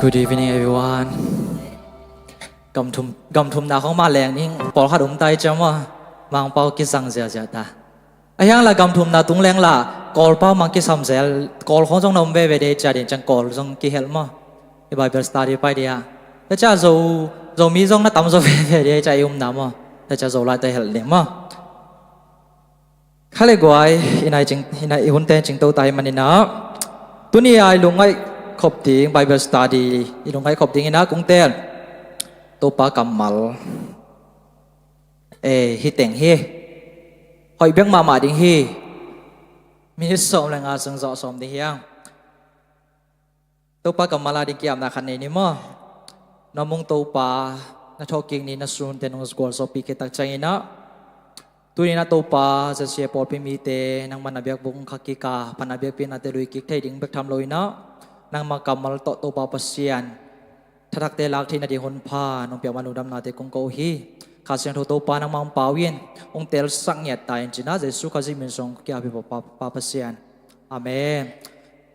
Good evening, everyone. กำทุมนาของมาแรงนี่ปอลขัดไตจำว่ามังเปากิสังเสียตาไอ้ยังละกำทุมนาตุงแรงละกอลเปามังกิสัมเสียกอลของจงนำเวเดจาดินจังกอลจงกิเฮลมาไอ้ Bible study ไปเดียแต่จ้าเรามีจงนัดตำจงเวเดใจยุ่มน้ำมาแต่จ้าเราไล่แต่เฮลเนี่ยมาข้าเลยกว่าอินไอหุ่นเต้นจิงโตไตมันนี่นะตัวนี้ไอ้ลุงไอ้ขบดิ้ง Bible study อีลุงไอ้ขบดิ้งนะกุ้งเต้นตัวปลากำมัลฮิตเต็งฮีหอยเบี้ยงมาดิ้งฮีมีสมแรงอาสังเจาะสมดิ้งยังตัวปลากำมัลดิ้งเกี่ยมนาคันนี้มั้งน้องมงตัวปลาน้าทอกิ่งนี่น้าสูนเตนงสกอลสปีเกตักใจนะตัวนี้น้าตัวปลาจะเสียปอดพิมีเตนังมันนาเบียกบุ้งขักกิกาพันนาเบียกเป็นนาเตลุยกิกไทยดิ้งเบิกทำลอยนะนังมากำมัลโตตัวปลาปัสเซียนทักเตลักที่นาดีฮนพาน้องเปียวันอุดมนาเตกงโกฮีข้าเสียงโตปานังมังปาวินองเตลสังเงียตายจินาเจสุข้าจิมินสงเกี่ยวกับปาปัสเซียนอาเมน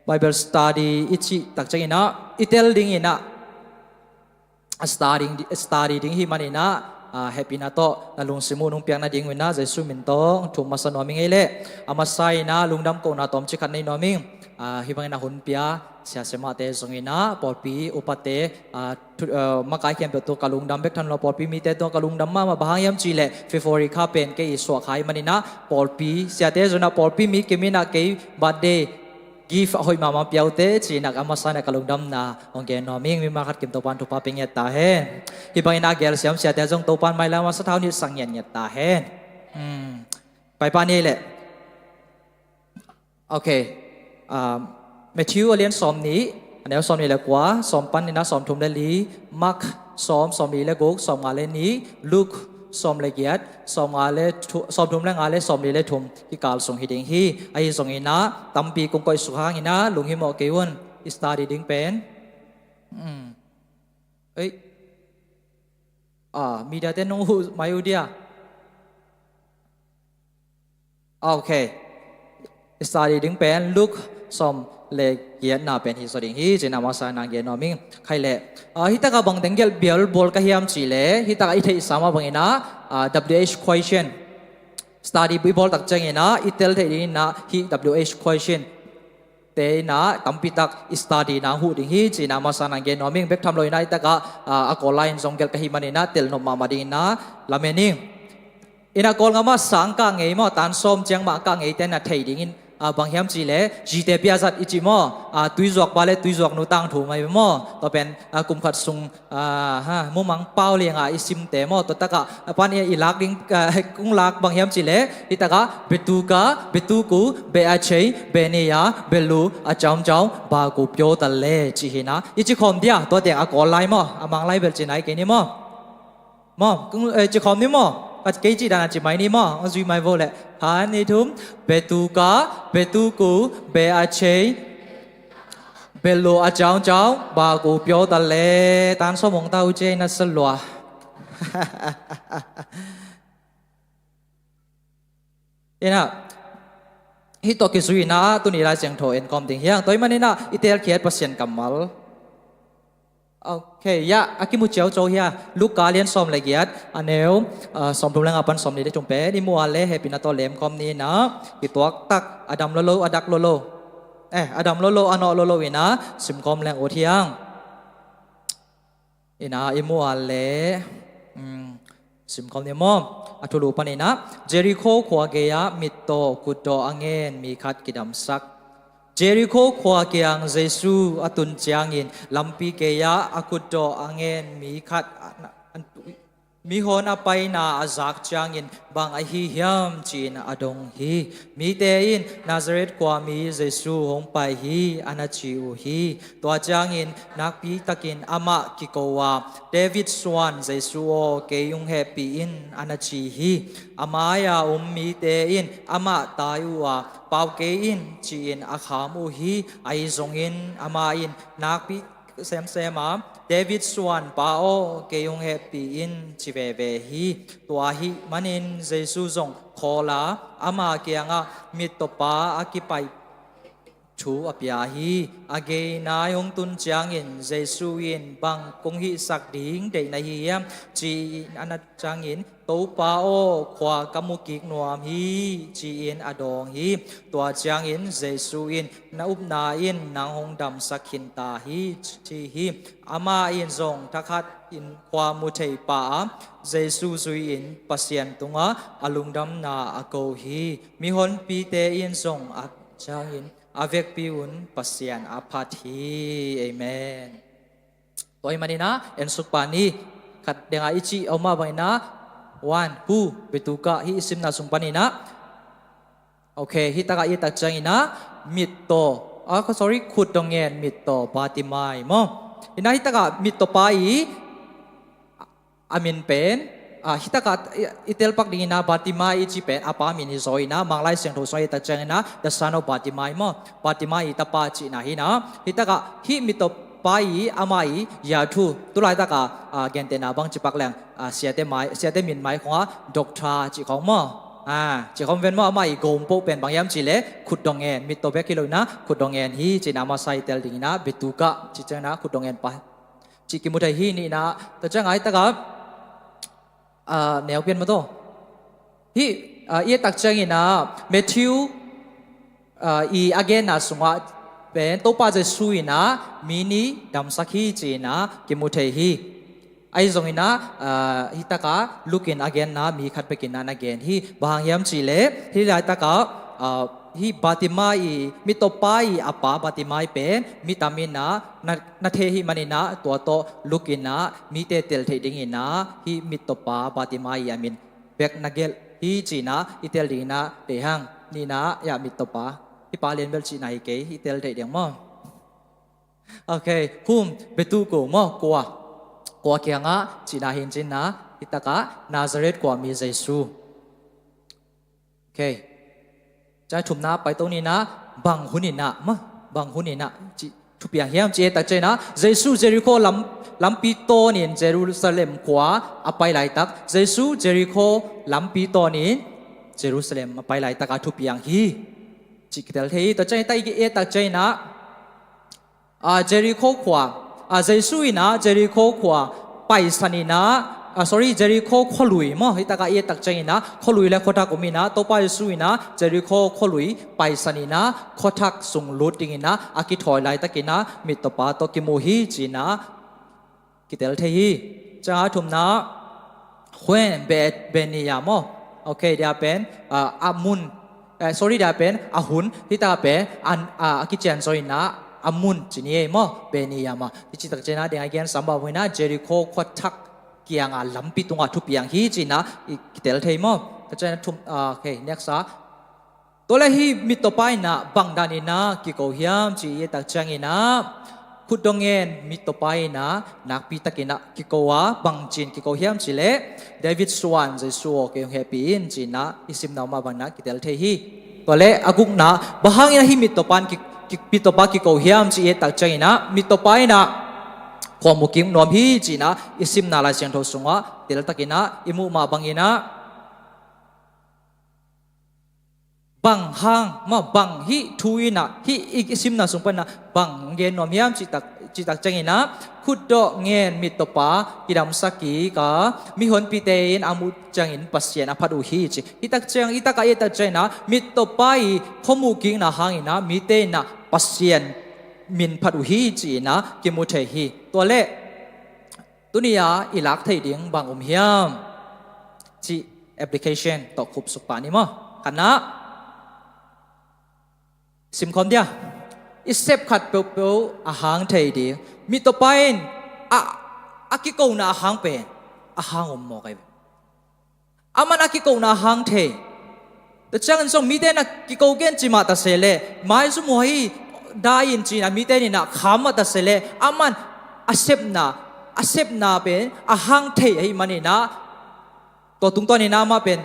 Bible study อิจิตักใจนะอิเตลดิ้งนะstudy ดิ้งฮิมันนะhappy นะโตนาลุงสิมูนุงเปียงนาดิ้งวินะเจสุมินโตทุมมาสนอมิงเอเล่อามาไซนะลุงดำโกนาตอมจิคันในนอมิงฮิบังนะฮุนเปียเสียสมาเตจงอินะปอปีอุปเตมาไกลเขียนเปิดตัวกะลุงดำเบกทันเราปอปีมีเตตัวกะลุงดำมาบางยามจีเล่ฟิฟอริคาเป็นเกย์สวกหายมันนี่นะปอปีเสียเตจงนะปอปีมีเกมินะเกย์บัดเดย์กีฟหอยมาเปียวเตจีนักอามาสานกะลุงดำนะองเกนอมิงมีมาขัดเก็บตัวปันทุปาเป็นเงียตาเฮฮิบังนะเกลเสียมเสียเตจงตัวปันไม่แล้วมาสะท้าวนิสังเงียตาเฮไปปานี่แหละโอเคเมทิวเลียนสอมนี้อันนี้สอมนี้แหละกว่าสอมปันนี่นะสอมทุ่มเลลีมักสอมนี้แหละกุกสอมอาเลนี้ลูกสอมเลเกียดสอมอาเลสอมทุ่มแรงอาเลสอมนี้แหละทุ่มที่กาลส่งฮิดิงฮีไอ้ส่งอินะตั้มปีกุงก้อยสุขางอินะลุงฮิโมเกวันอิสตาดีดิ้งเป็นเอ้ยมีเดียเต้นน้องหูมาอยู่เดียโอเคอิสตาดีดิ้งเป็นลูกสอมเลเกียนาเป็นฮิสติงฮีจีนามาสานางเกียนอมิงใครเล่ฮิตากาบังเดงเกลเบียลบอลกะฮิมจีเล่ฮิตากาอิเทอิสามาบังอินะWH question study บิบอลตักจังอินะอิเทลเทอินะฮิ WH question เตนะตัมปิตัก study นะหูดิงฮีจีนามาสานางเกียนอมิงเบกทำลอยนะฮิตากาอากอไลน์จงเกลกะฮิมันอินะเตลนอมมามาดินะลาเมนิงอินะกอลงามาสังกังเอมอตันส้มเจียงมากังเอเตนะเทดิงบางแห่งจีเล่จีเตปีอาจัดอิจิมอตุยจวกบาเล่ตุยจวกนูตังถูไม่มอตัวเป็นกุมขัดซุงมุมังเป้าเลียงอิซิมเตมอตัวตะกะปานอีลักดิ้งกุ้งลักบางแห่งจีเล่อิตะกะเบตูกูเบอาเชยเบเนียเบลูอาจอมบากูเปียวตะเล่จีหินะอิจิคอมเดียตัวเด็กกอไลมอมังไลเบลจีไหนเกนี่มอกุ้งจิคอมนี่มอปัจเกจิดานาจิไม่นี่มออันซุยไม่โวเล่ฮานี่ทุ่มเบตูกูเบอาเชยเบโลอาจอมบากูเปียวตะเลตันสมองตาอุเจนัสลัวเอ็นะฮิตโตกิซุยนะตุนีราเซียงโถเอ็นคอมติงเฮียงตัวมันนี่นะอิเตลเคียดปัสเซียนกัมมัลโอเคยะอากิมุเจียวโจเฮียลูกกาเลียนสอมละเอียดอันเนวสอมทุเรงอาปันสอมนี้ได้จงเป้นี่มัวเล่เฮปินาโตเลมคอมนี้นะกิตัวตักอดัมโลอดักโลอดัมโลอนอโลวินะสิมคอมแรงโอเทียงอินะอิมัวเล่สิมคอมนี้มออัตุลูปานี่นะเจริโคขวาเกียมิโตกุดโตอังเงินมีขัดกิดำซักเจริโคขวาเกียงเยซูอตุนเจียงอินลัมปีเกียอากุดโตอังเงินมีขัดมีฮอนอไปนาอาจักจางอินบางไอฮิยามจีนอดงฮีมีเตอินนาซาเรตกว่ามีเยซูหงไปฮีอนาจิอูฮีตัวจางอินนักปีตะกินอามากิโกวาเดวิดสวานเยซูโอเกยุงเฮปีอินอนาจิฮีอามายามีเตอินอามาตายูวาปาวเกอินจีนอาขามูฮีไอซงอินอามาอินนักปีเซมมาเดวิดสวานปาโอเกยงเฮปีอินจิเวเวฮีตัวฮีมันินเยซูจงโคลาอามาเกียงมิตรปาอากิไป chú ấp ya hi age na yong tun chang in Giêsu in bang kong hi sak ding de na hi yam chi anat chang in to pa o khwa kamukik nuam hi chi in adong hi tua chang in Giêsu in na up na in nang hong dam sakhin ta hi chi hi ama in zong takhat in khwa mu thei pa Giêsu zui in pasien tunga alung dam na ako hi mi hon pi te in zong ak chang in avec piun pasien apathi amen toy manina en sukpani kat denga ichi oma baina one hu betuka hi isim na sungpanina okay hitaka itak changina mitto sorry khut dongen mitto batimai mo ina hitaka mitto pai amin pen hitaka itel pak dingina Batimai ichi pen apa min hisoina manglai siang tho soi ta changena the son of Batimai mo Batimai tapa chi na hina hitaka hi mito pai amai ya thu tulai taka gentena bang chipak lang siate min mai khwa doctor chi khong mo chi khom ven mo amai gom po pen bang yam chi le khut dongen mito be kilona khut dongen hi chi nama sai tel dingina betuka chi chana khut dongen pa chi ki muthai hi ni na ta changai taka nèo biên mà to hi ye tak chang ina Matthew i again na sunga pen to pa je suina mini dam sakhi china kimuthei hi ai zong ina hitaka looking again na mi khat pekin na again hi bang yam chi le hi lai taka hi Batimai mitopai apa Batimai pen mitamina na the hi manina to lukina mi te tel thei ding ina hi mitopa Batimai amin bek nagel hi china itel dina te hang ni na ya mitopa hi palen bel china hi ke hi tel thei ding mo okay hum betu ko mo kwa kyanga china hin china itaka Nazareth kwa mi Jesu okay trái thùng na bài tông ni na bằng hun ni na mà bằng hun ni na chỉ chụp yang hiam chỉ ta chơi na Giêsu Jericho lam pi to ni Jerusalem qua apai lai tak Giêsu Jericho lam pi to ni Jerusalem apai lai tak chụp yang hi chỉ cái thế ta chơi tay cái ta chơi na Jericho qua Giêsu ina Jericho qua pai sani na sorry Jericho kholui mo hitaka ye tak chaina kholui la khota komina to pa suina Jericho kholui paisanina khothak sung lutingina aki thoi lai takina mitopa to kimuhi china kitel thehi cha thumna when benia mo okay dia pen amun sorry dia pen ahun hita pe aki chen soina amun chini mo benia ma ichi tak chaina dia again samba wina Jericho khothak kiang lampi tunga thu piang hi china kitel thei mo ta chana thum okay next tole hi mitopai na bangdani na ki ko hiam chi ye tak changina khudongen mitopai na nakpi takina ki ko wa bangchin ki ko hiam chi le David Swan Jesu ke happy in china isim na ma bangna kitel thei hi tole aguk na bahangina hi mitopan ki mitopa ki ko hiam chi ye tak changina mitopai na kwa mukim nom hi china isim na la siang tho sunga tel takina imu ma bangina bang hang ma bang hi thuina hi isim na sungpana bang gen nom hiam chitak changina khuddo ngen mitopa kidam saki ka mi hon pitein amu changin pasien aphadu hi chi itak chang itaka eta china mitopai khomuking na hangina mite na pasien min phadu hi china kimuthei hi tole tunia ilak thei ding bang hiam chi application to khup sukpani mo kana sim khom dia isep khat pe ahang thei di mi to pain akiko na ahang pe ahang mo kai aman akiko na ahang thei the chang song mi de na kiko gen chima ta sele mai su mo hi dain china mi te ni na khama ta sele aman asep na pe ahang thei ai mani na to tung to ni na ma pen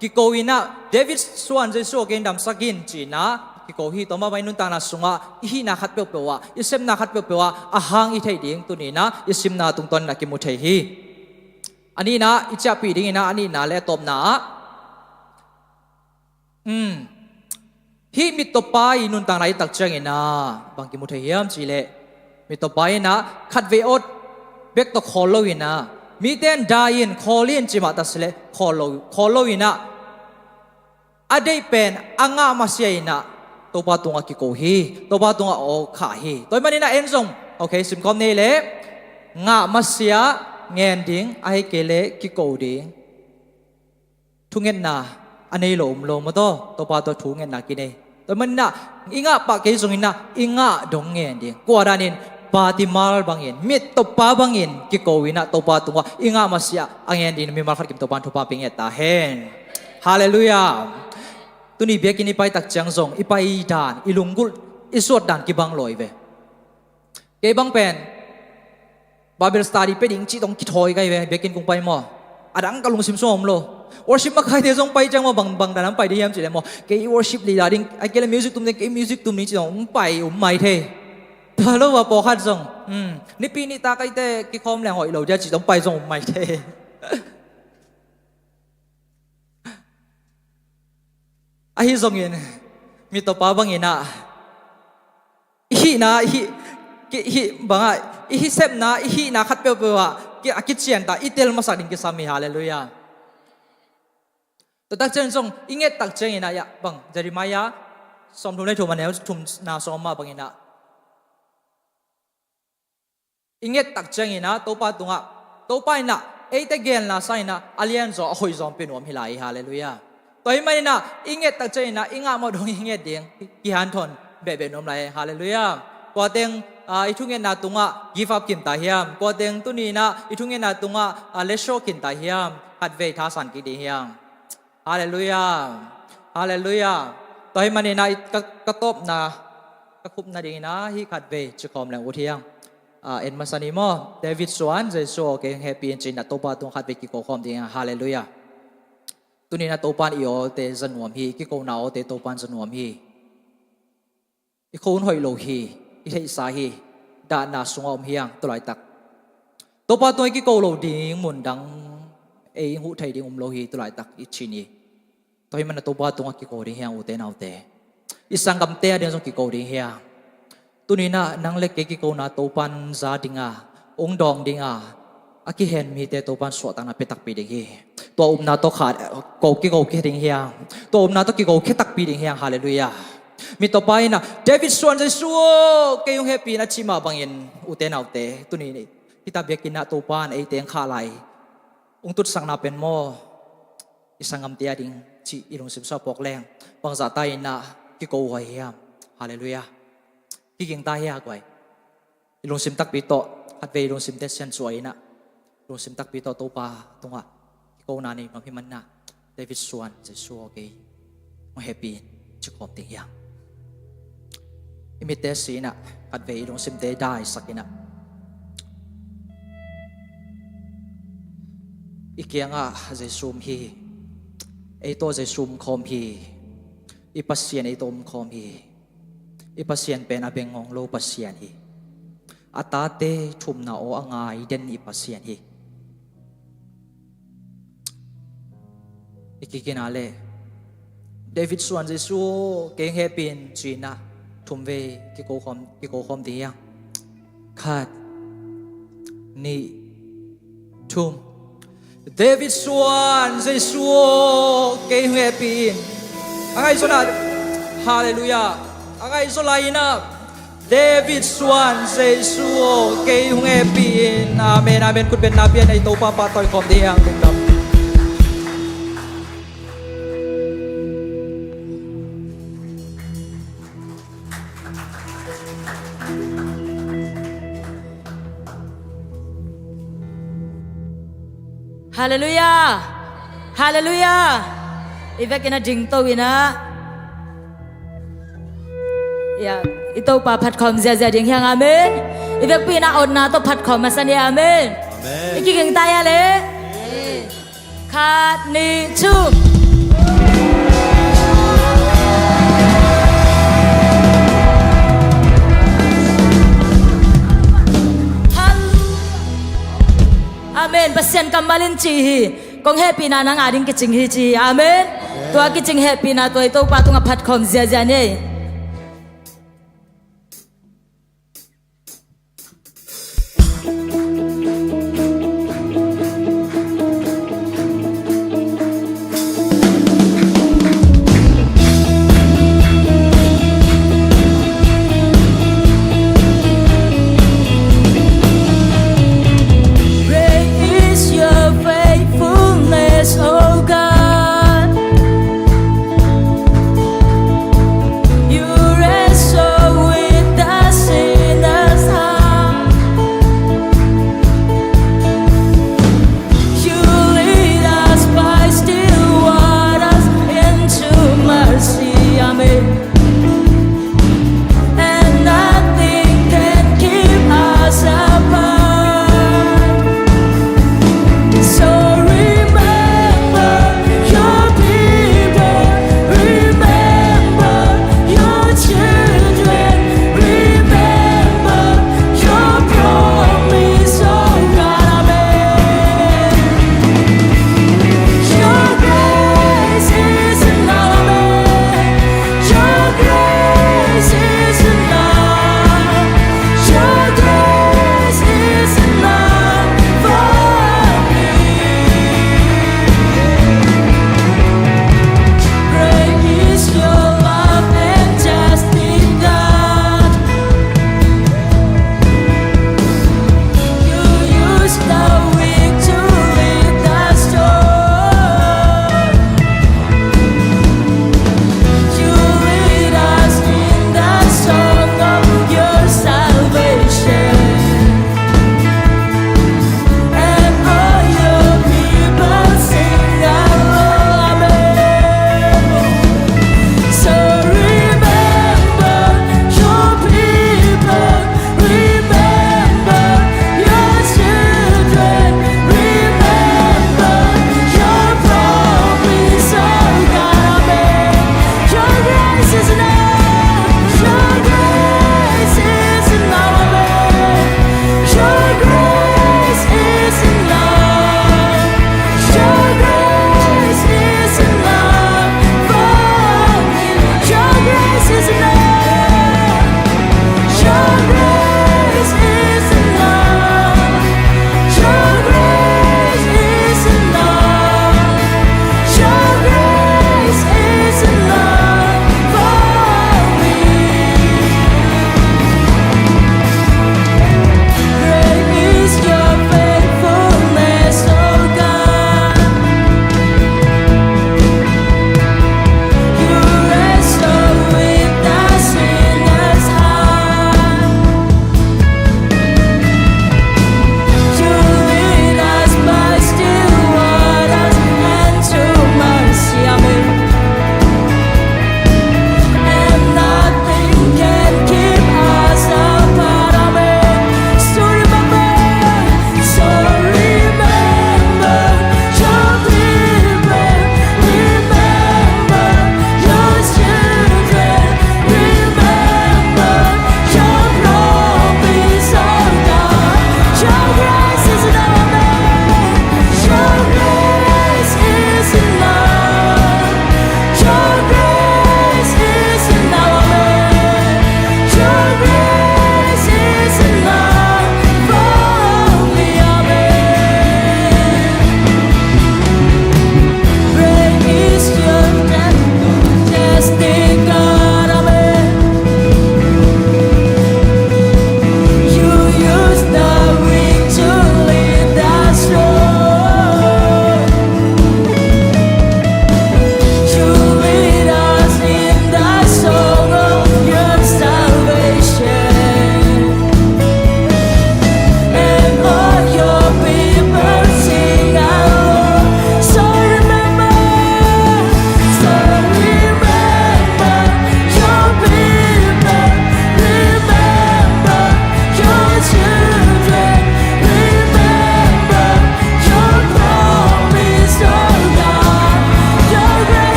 ki ko ina David Swan Jesu gen dam sakin china ki ko hi to ma mai nun ta na sunga hi na khat pe pe wa isem na khat pe pe wa ahang i thei ding tu ni na isim na tung ton na ki mu thei hi ani na icha pi ding ina ani na le top na hi mit to pai nun tang lai tak chang ina bang ki mu the hiam chi le mit to pai na khat ve ot bek to kholo ina mi ten dain kholin chi ma ta sle kholo ina adei pen anga masya ina to pa tunga ki ko hi to pa tunga o kha hi toy manina en song okay sim kom ne le nga masya ngen ding ai ke le ki ko ding thu ngen na anei lo mo to pa to thu ngen na ki ne toy manina inga pa ke song ina inga dong ngen ding kwa danin pa ti mal bangin mit to pa bangin ki ko ina to pa tunga inga masya angen din mi mal khat kim to pan thu pa ping eta hen hallelujah tu ni biak ini pai tak chang zong ipai dan ilungul isot dan ki bang loi ve ke bang pen Bible study pe ding chi tong ki thoi kai ve biakin kung pai mo adang kalung sim som lo worship ma khai de zong pai chang mo bang dan pai de yam chi le mo ke worship li da ding ai ke le music tum ne ke music tum ni chi dong pai mai the ta lo wa po khat zong ni pi ni ta kai te ki khom le hoi lo ja chi tong pai zong mai the ahi zongin mi to pa bangina hi na hi banga hi sep na hi na khat pe wa ki akichian ta itel ma sa ding ki sami hallelujah to tak chen song inget tak chen ina ya bang Jeremiah som thum le thum anel thum na som ma bangina inget tak chen ina to pa tunga to pa ina e te gen la sai na alien zo hoi zom pe nom hilai hallelujah toy mai na inget tak chai na inga mo dong inget ding ki han thon be nom lai hallelujah ko teng I thungen na tunga give up kim ta hiam ko teng tu ni na I thungen na tunga le show kin ta hiam hat ve tha san ki di hiam hallelujah hallelujah toy mai na ka top na ka khup na ding na hi khat ve chi kom lang u thiang en masani mo David Swan je so ke happy en chin na to pa tung khat ve ki ko khom ding hallelujah tu ni na to pan io te zanuam hi ki ko na o te to pan zanuam hi I khon hoi lo hi I thei sa hi da na sungom hiang to lai tak to pa toy ki ko lo ding mun dang e hu thei ding lo hi to lai tak I chini toy man to pa tung ki ko ri hiang u te nau te I sangam te den song ki ko ri hiang tu ni na nang le ke ki ko na to pan za dinga ong dong dinga aki hen mi te to pan so ta na petak pi ding hi to na to khat ko ki ding hiang to na to ki ko ke tak pi ding hiang hallelujah mi to pai na David Swan je suo ke yung happy na chima bangin uten autte tu ni kita biakin na to pan e teng kha lai ung tut sang na pen mo isangam tia ding chi ilung sim sa pok leng bang za tai na ki ko hoi hiam hallelujah ki ging ta hi kwai ilung sim tak pi to hat ve ilung sim te sian suai na ilung sim tak pi to pa tunga ko na ni bang himan na David Swan je suo ke mo happy chi kom ting yang imite sina at ve ilong sim te dai sakina ikianga je sum hi e to je sum khom hi I pasien e tom khom hi I pasien pen abeng ngong lo pasien hi atate thum na o angai den I pasien hi ikikinale David Swan je suo ke hepin china thum ve ki ko khom dia khat ni thum David Swan je suo ke hepin angai sona hallelujah angai solaina David Swan je suo ke hepin amen amen kun ben nabian ai to pa pa toy khom dia ding dam Hallelujah. Hallelujah. Ivek ina ding to ina. Ya, ito pa phat khom zia zia ding hiang amen. Ivek pi na on na to phat khom masan ya amen. Amen. Iki ging ta ya le. Khat ni chum. Amen. Pasien kamalin chi hi. Kong happy na nang ading kiching hi chi. Amen. ตัวกิจงแฮปปี้นะตัวไอ้ตัวปาตุงพัดคอมเสียใจเนี่ย Great is your faithfulness, oh God.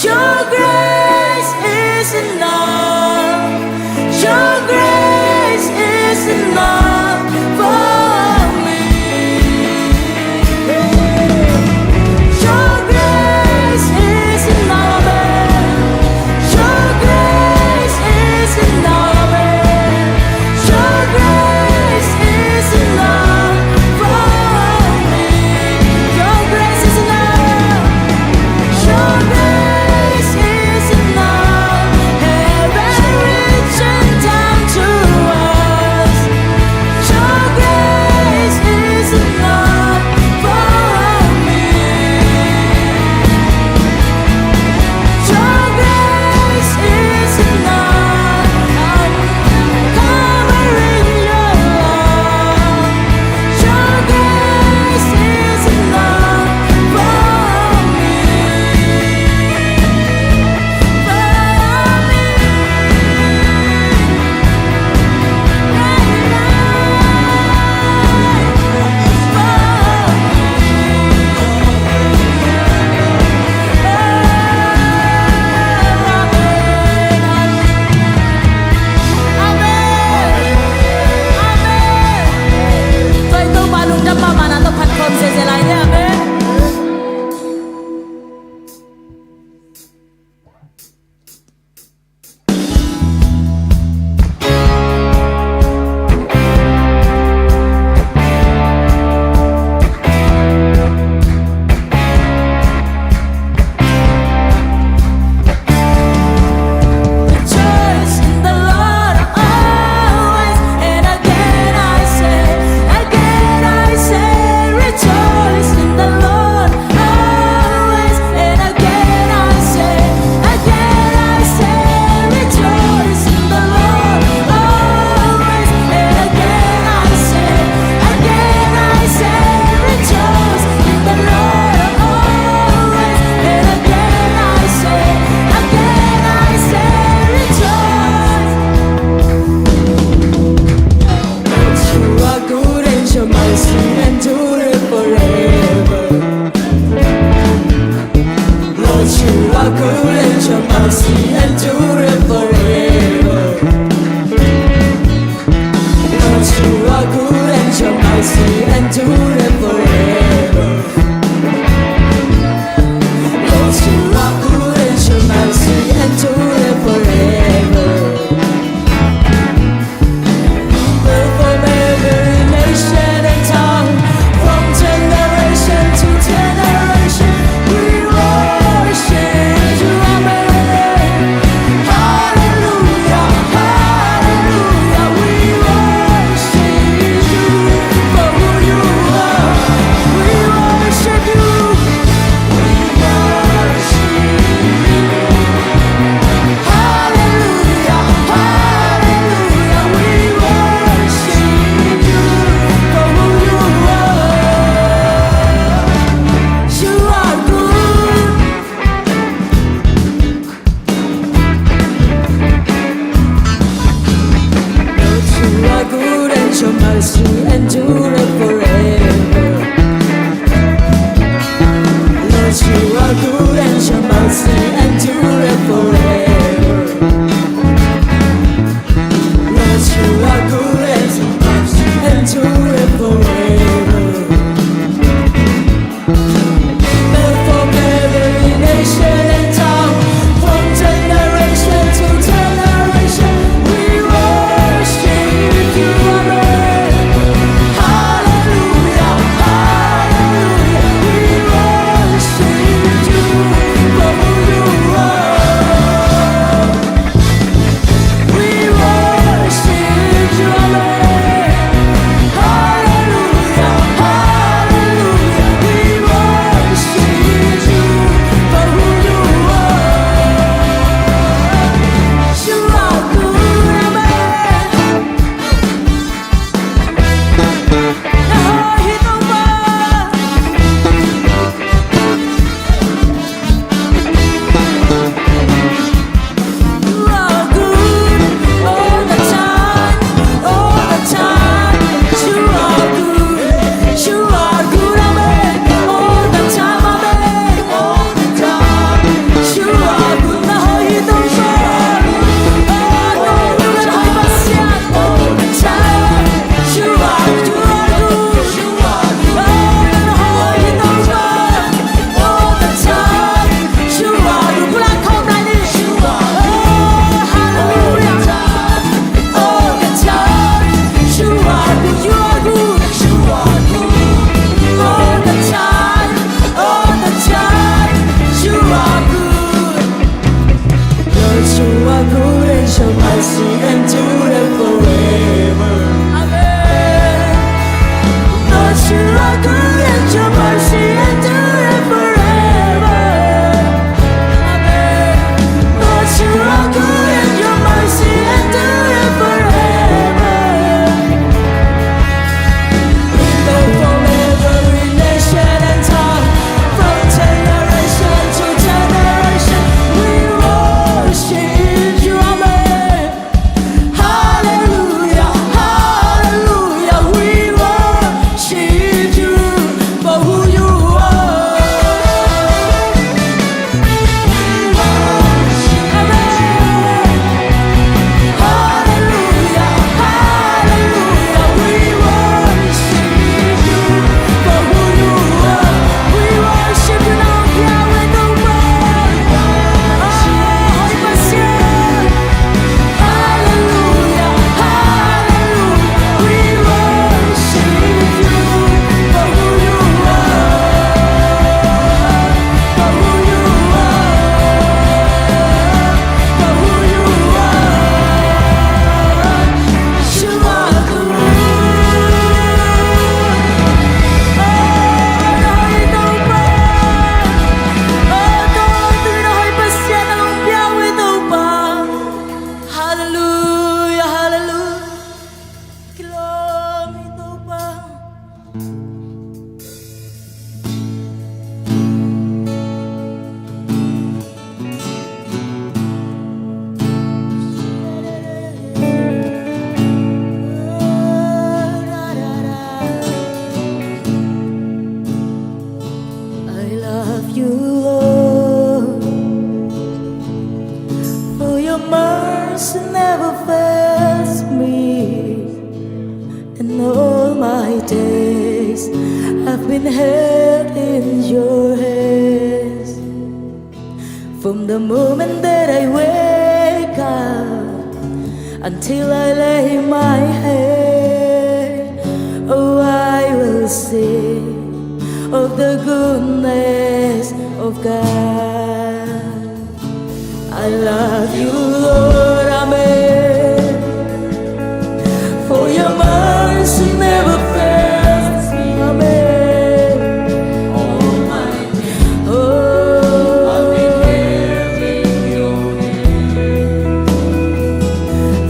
Your grace is enough. Your grace is enough for me. Your grace is enough. Your grace is enough. Your grace is enough for me. Your grace is enough. Your grace is enough. Heaven reaching down to us. Your grace is enough for me. Your grace is enough. I'm covering your love. Your grace is enough for me. Tôi tu ba lung đâm ba mà nó tôi phật khom sẽ lại đấy amen. Rejoice in the Lord always, and again I say, rejoice in the Lord always, and again I say, rejoice in the Lord always, and again I say, rejoice in the Lord always, and again I say, rejoice. You are good and your mercy endure forever. Lord, you are good and your mercy endure forever. Lord, you are good and your mercy endure forever. Lord, you are good and your mercy endure forever. From every nation and tongue, from generation to generation, we worship you, amen. Hallelujah, hallelujah, we worship you for who you are. We worship you, we worship you. Hallelujah, hallelujah, we worship you for who you are. You are good. Lord, you are good and your mercy endure forever. Lord, you are good and your mercy endure forever. Lord, you are good and your mercy endure forever. From every nation and tongue, from generation to generation, we worship you, amen. mercy never fails me. And all my days I've been held in your hands. From the moment that I wake up until I lay my head, oh, I will sing of the goodness of God. I love you, Lord, amen. For your mercy never fails me, amen. All my days, oh, I've been held in your hand.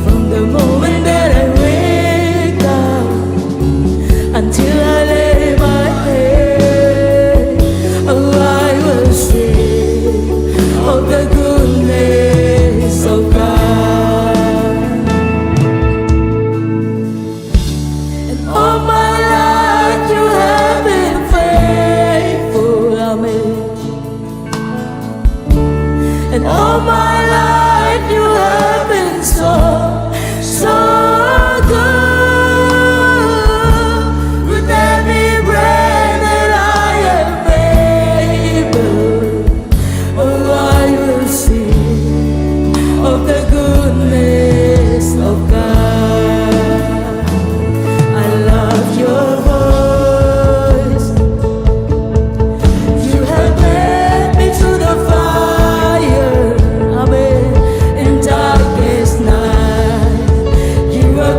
From the moment that I wake up until I lay my head, oh, I will sing of the goodness of God. And all my life you have been faithful, amen. And all my life you have been so, so good. With every breath that I am able, oh, I will sing of the goodness of God. I love your voice. You have led me to the fire, amen. In darkest night, you are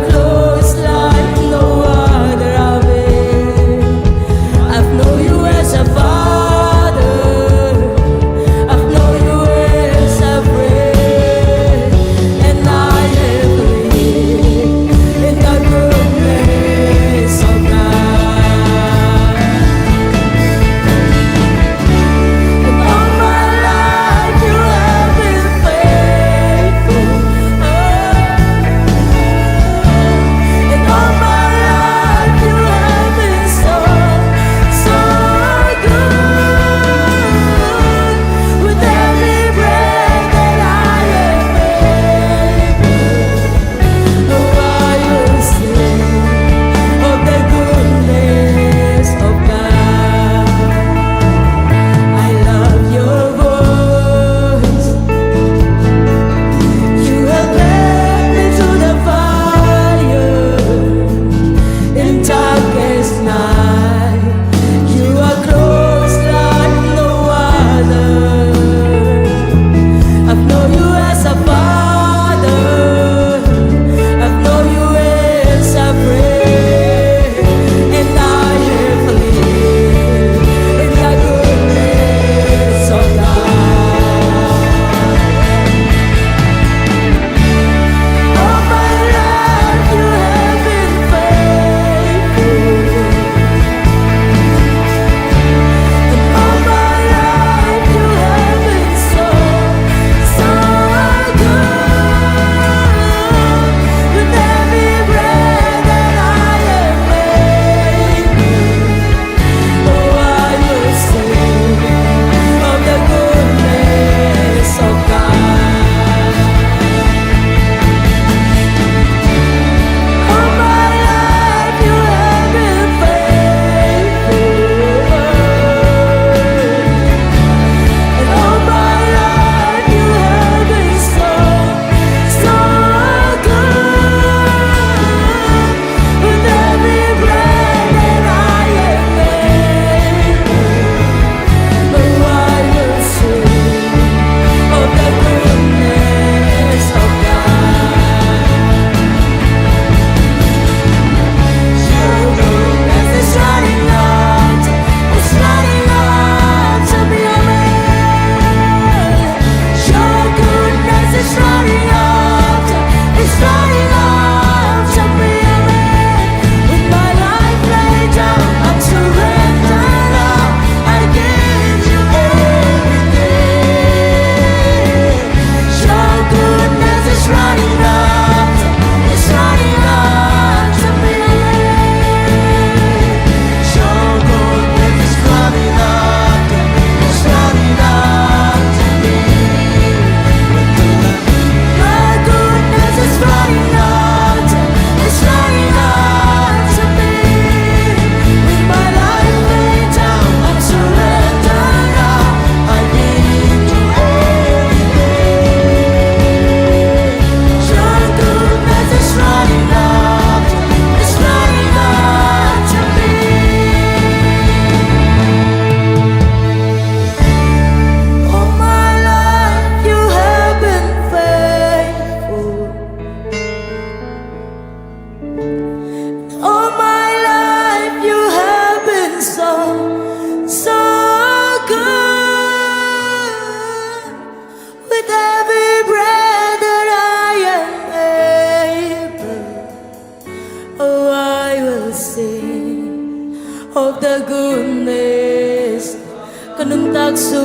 tak su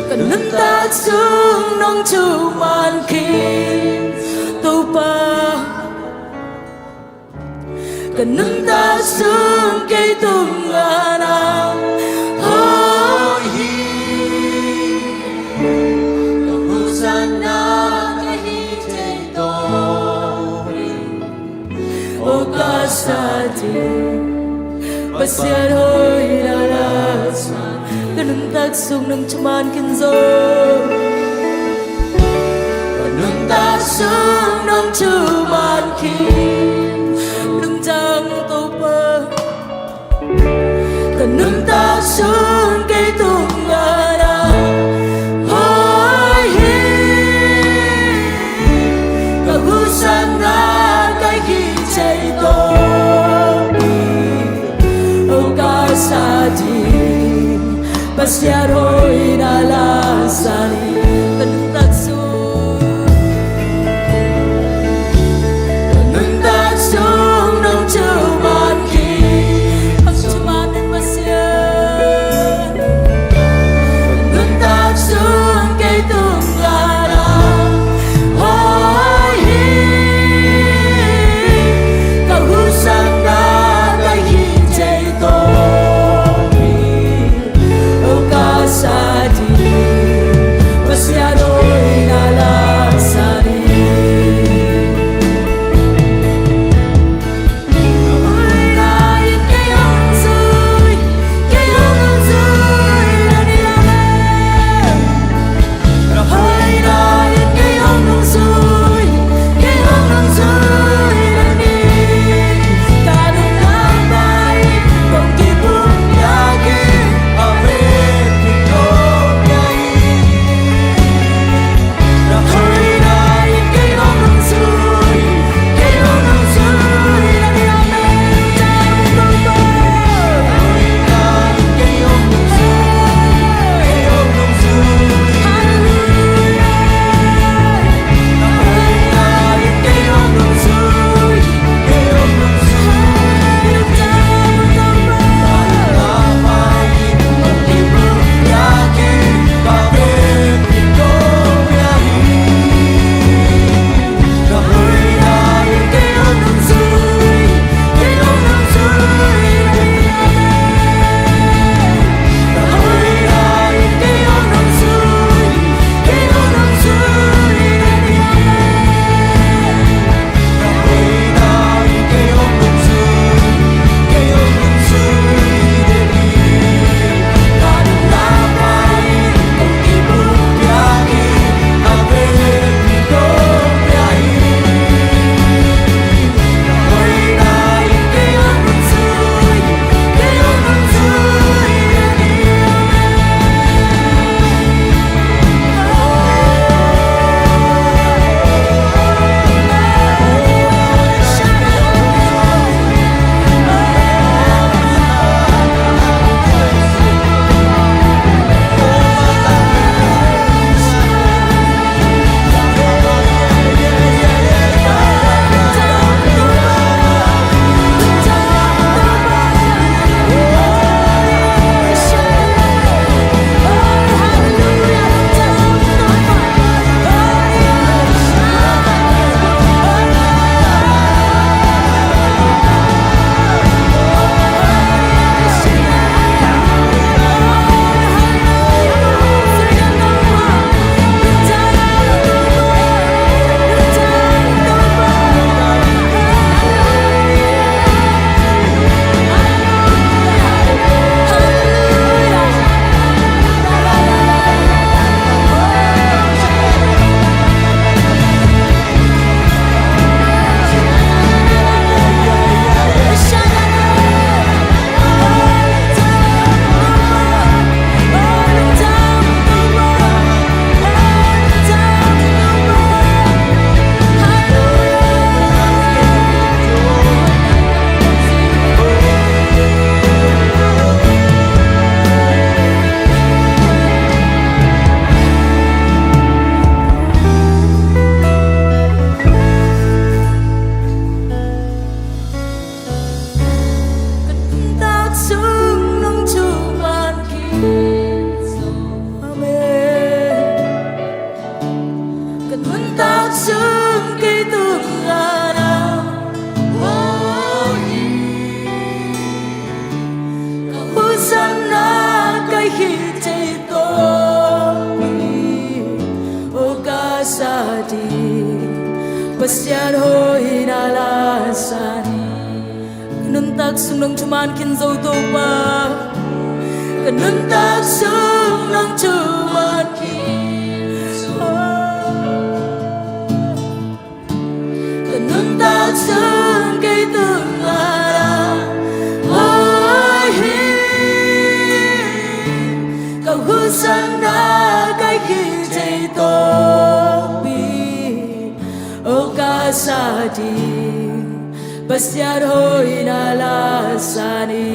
Kanun tak sung nong chu man khi tu pa Kanun tak sung kay tung ana Hoi hi Kahusan na kahi jay to O kasati Pasian hoi lalasan Kanun tak sung nong chuman kinzo Kanun tak sung nong chuman kin Lung jang to pa Kanun tak sung kay tung ana Hoi hi Kahusan na kay hijay to O kasadi Pasiar hoi nalasani Kanun tak sung Kanun tak sung nong chuman ki Ang chuman at pasiar Kanun tak sung kay tunggara Hoi hi Kahusan na kay hijay to Sadi, pasian hoi na lasani kanuntak sunang cuman kinzo to pa kanuntak sunang cuman kinzo kanuntak sun kay tumara husan na kay kijay topi o kasadi pasyar hoy na lasani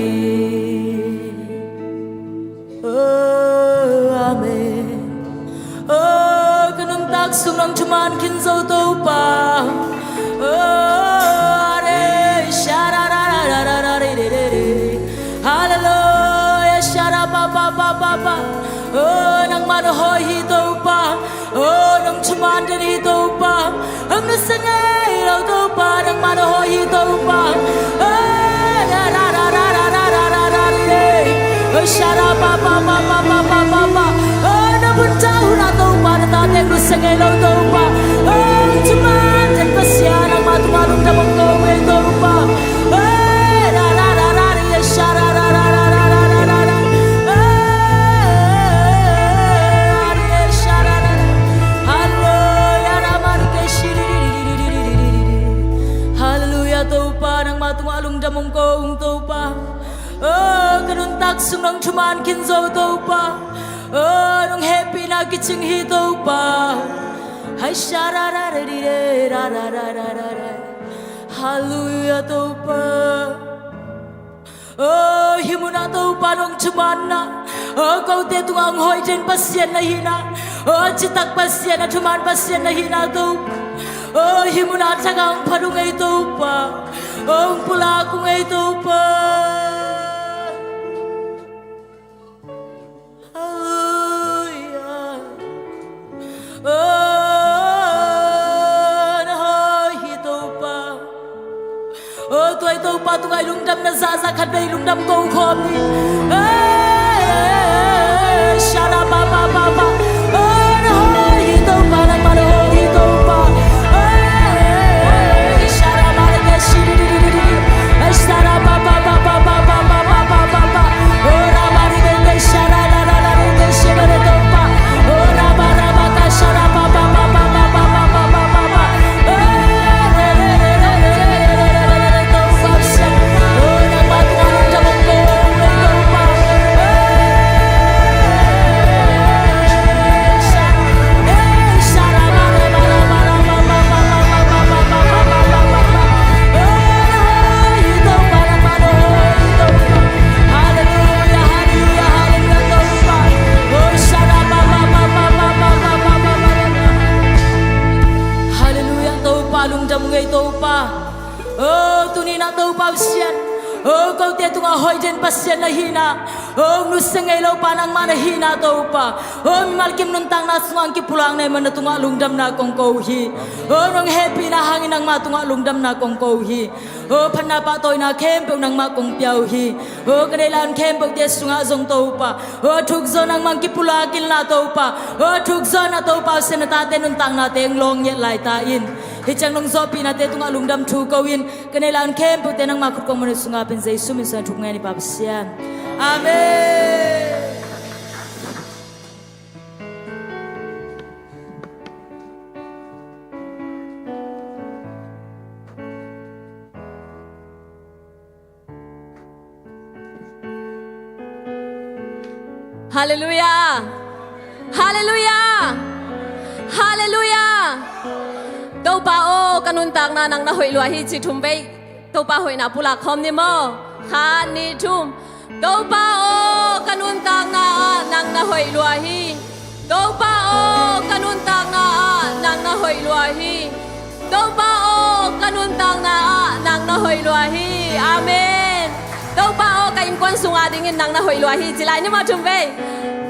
oh amen oh kanuntak sunang cuman kinzo topa oh are shararararararararare hallelujah sharapapapapapa oh nang manohoy hito pa oh nang cuman din hito pa ang nasangay raw to pa nang manohoy hito pa oh rarararararararare oh sharapapapapapapa oh napuntaw na to pa natateng nasangay raw to pa oh cuman din pa siya nang matumalong damang to ito pa oh rarararararare shararararararare tumalong damong kong topa oh kanuntak sunang cuman kinzo topa oh nung happy na kitsing hito pa hay sharararararararararare hallelujah topa oh himuna topa nung cuman na oh kau te tungang hoy jen pasien na hina oh citak pasien na cuman pasien na hina topa oh himuna cagang padungay topa oh pula kung ito pa hallelujah oh nahoy ito pa oh tuay ito pa tungay lungdam na zazakat na ilungdam ko komi sharapapapapa oh nahoy ito pa nagmanohoy ito pa Shara pa pa pa pa pa pa pa pa pa pa pa ora mari de shara la la la de shara de pa ora bara ba ka shara pa pa pa pa pa pa pa pa pa pa pa to sabse ora ba tu anu jabong ko pa shara bara bara bara pa pa pa pa pa pa pa lungdam ngay to pa oh tunina to pa siyan oh kau te tunga hoy den pasyan na hina oh nusangay lo pa nang manahina to pa oh malkim nuntang na sungang kipulang na man tunga lungdam na kong kauhi oh nung happy na hangin nang matunga lungdam na kong kauhi oh panapa toy na kempong nang makong piauhi oh kanailan kempong te sunga zong to pa oh tukzo nang mangkipulakil na to pa oh tukzo na to pa sinatate nuntang natin long yet lai tain Hicang nong zopi na te tunga lungdam tu kawin kanailan kempo te nang makut kong manusunga pinzay suminsan tuk ngay ni papasyan. Amen. Hallelujah. Hallelujah. Hallelujah. Tau pa o kanuntak na nang nahoy luahi si tumbay. Tau pa hoy na pula kom ni mo. Ha ni tum. Tau pa o kanuntak na nang nahoy luahi. Tau pa o kanuntak na nang nahoy luahi. Tau pa o kanuntak na nang nahoy luahi. Amen. Tau pa o kain kwan sunga dingin nang nahoy luahi. Silay ni mo tumbay.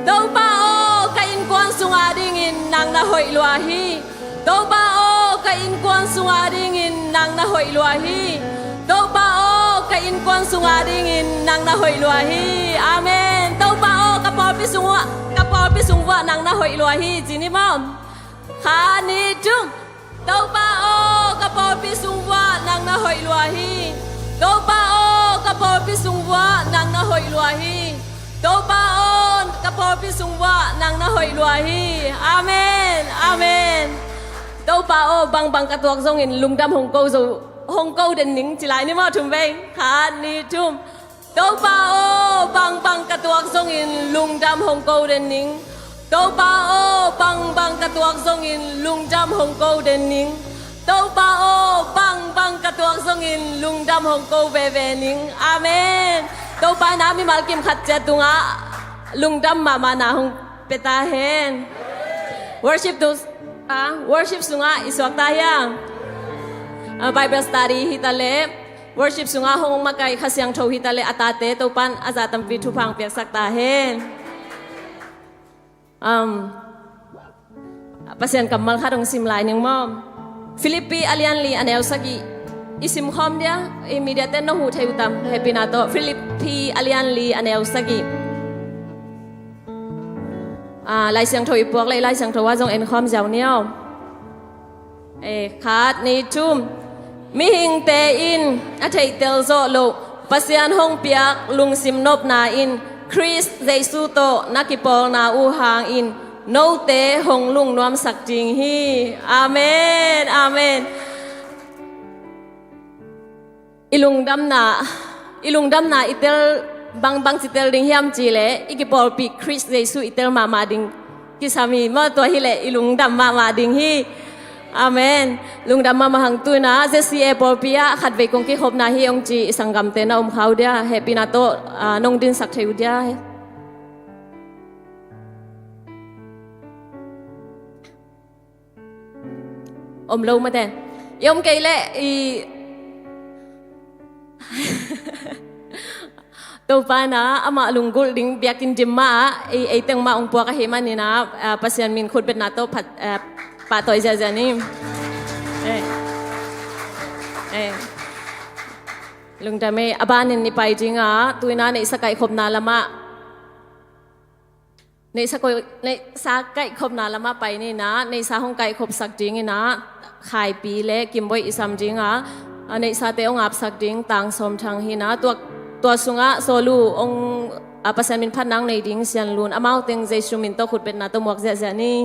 Tau pa o kain kwan sunga dingin nang nahoy luahi. Tau pa o kain kwan sunga dingin nang nahoy luahi. Tau pa o kain kwan sunga dingin nang nahoy luahi. Amen. Tau pa o kapopi sungwa nang nahoy luahi. Jini mom. Ha ni tum. Tau pa o kapor pisungwa nang nahoy luahi. Topao kapor pisungwa nang nahoy luahi. Topaon kapor pisungwa nang nahoy luahi. Amen. Amen. Topao bang bang katuak zongin lungdam Hong Kong den ning chỉ lại ni mo thum vei kha ni thum. Topao bang bang katuak zongin lungdam Hong Kong den ning. Topao bang bang katuak zongin lungdam Hong Kong den ning. Topao bang bang katuak zongin lungdam Hong Kong ve ning. Amen. Topa nami malkim khat jatunga lungdam mama na hong petahen. Worship sunga iswak tayang. Bible study hitale worship sunga hong makai khasyang tho hitale atate topan azatam pi thupang piak sak tahen. Pasien kamal kharong simlai ning mom. Philippi alian li anel sagi isim khom dia immediate no hu thai utam happy nato Philippi alian li anel sagi. Lai siang tho ipuak lai siang tho wa jong en khom jaw niao. Khat ni chum mi hing te in a thei tel zo lo pasian hong piak lung sim nop na in Chris Jesu to nakipol na u hang in no te hong lung nuam sak jing hi. Amen. Amen. Ilung dam na itel bang sitel ding hiam chi le ikipol pi Chris Jesu itel mama ding kisami mo to hi le ilung dam mama ding hi. Amen. Lung dam mama hang tu na JCA Polpia khat ve kong ki khop na hi ong chi isangam te na khau dia happy na to nong din sak theu dia. Lo ma ten. Yom kai le i to pa na ama lunggul ding biakin jemma ai teng ma ong puak ka heman ni na pasian min khut bet na to phat pa toy ja ni lung ta me abanin ni pai jinga tuina nei sakai khop na lama nei sakai khop na lama pai ni na nei sa hong kai khop sak jing na khai pi le kimboi isam jinga nei sa te ong ap sak ding tang som thang hi naตัวสุงะโซลูองอาปัสมินพันนังในดิ้งเสียนลูนอามาเต็งเจสุมินโตขุดเป็นนาตัวหมวกเจนี่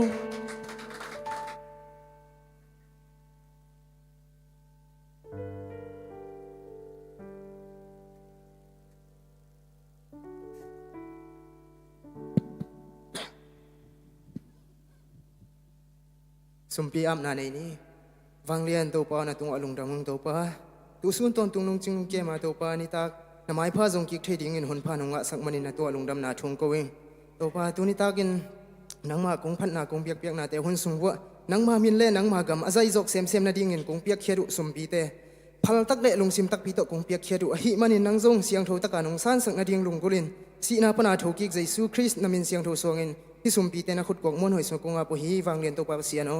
สมปีอัมนาในนี้วังเลียนตัวปานาตุงอลุงดำงตัวปาตัวสุนตอนตุงนุงจิงเกมาตัวปานิตากนามายพาจงกิกเทดิ้งอินหนพานงะสักมันินาตัวลุงดำนาชงกวิงตัวปาตัวนิตากินนังมากงพันนากงเปียกเปียกนาแต่หุ่นสุงวะนังมามินเล่นังมากำอาศัยจกเซมนาดิ้งอินกงเปียกเขียดุสมปีเตพัลตักเดลุงซิมตักปีโตกงเปียกเขียดุหิมันินนังจงเสียงโทตะกานงซานสักนาดิ้งลุงกุลินสีนาปนาโทกิกเจซูคริสนามินเสียงโทสวงินที่สมปีเตนะขุดกงมวนหอยสกงอาปุหีวังเลียนตัวปาเสียนอ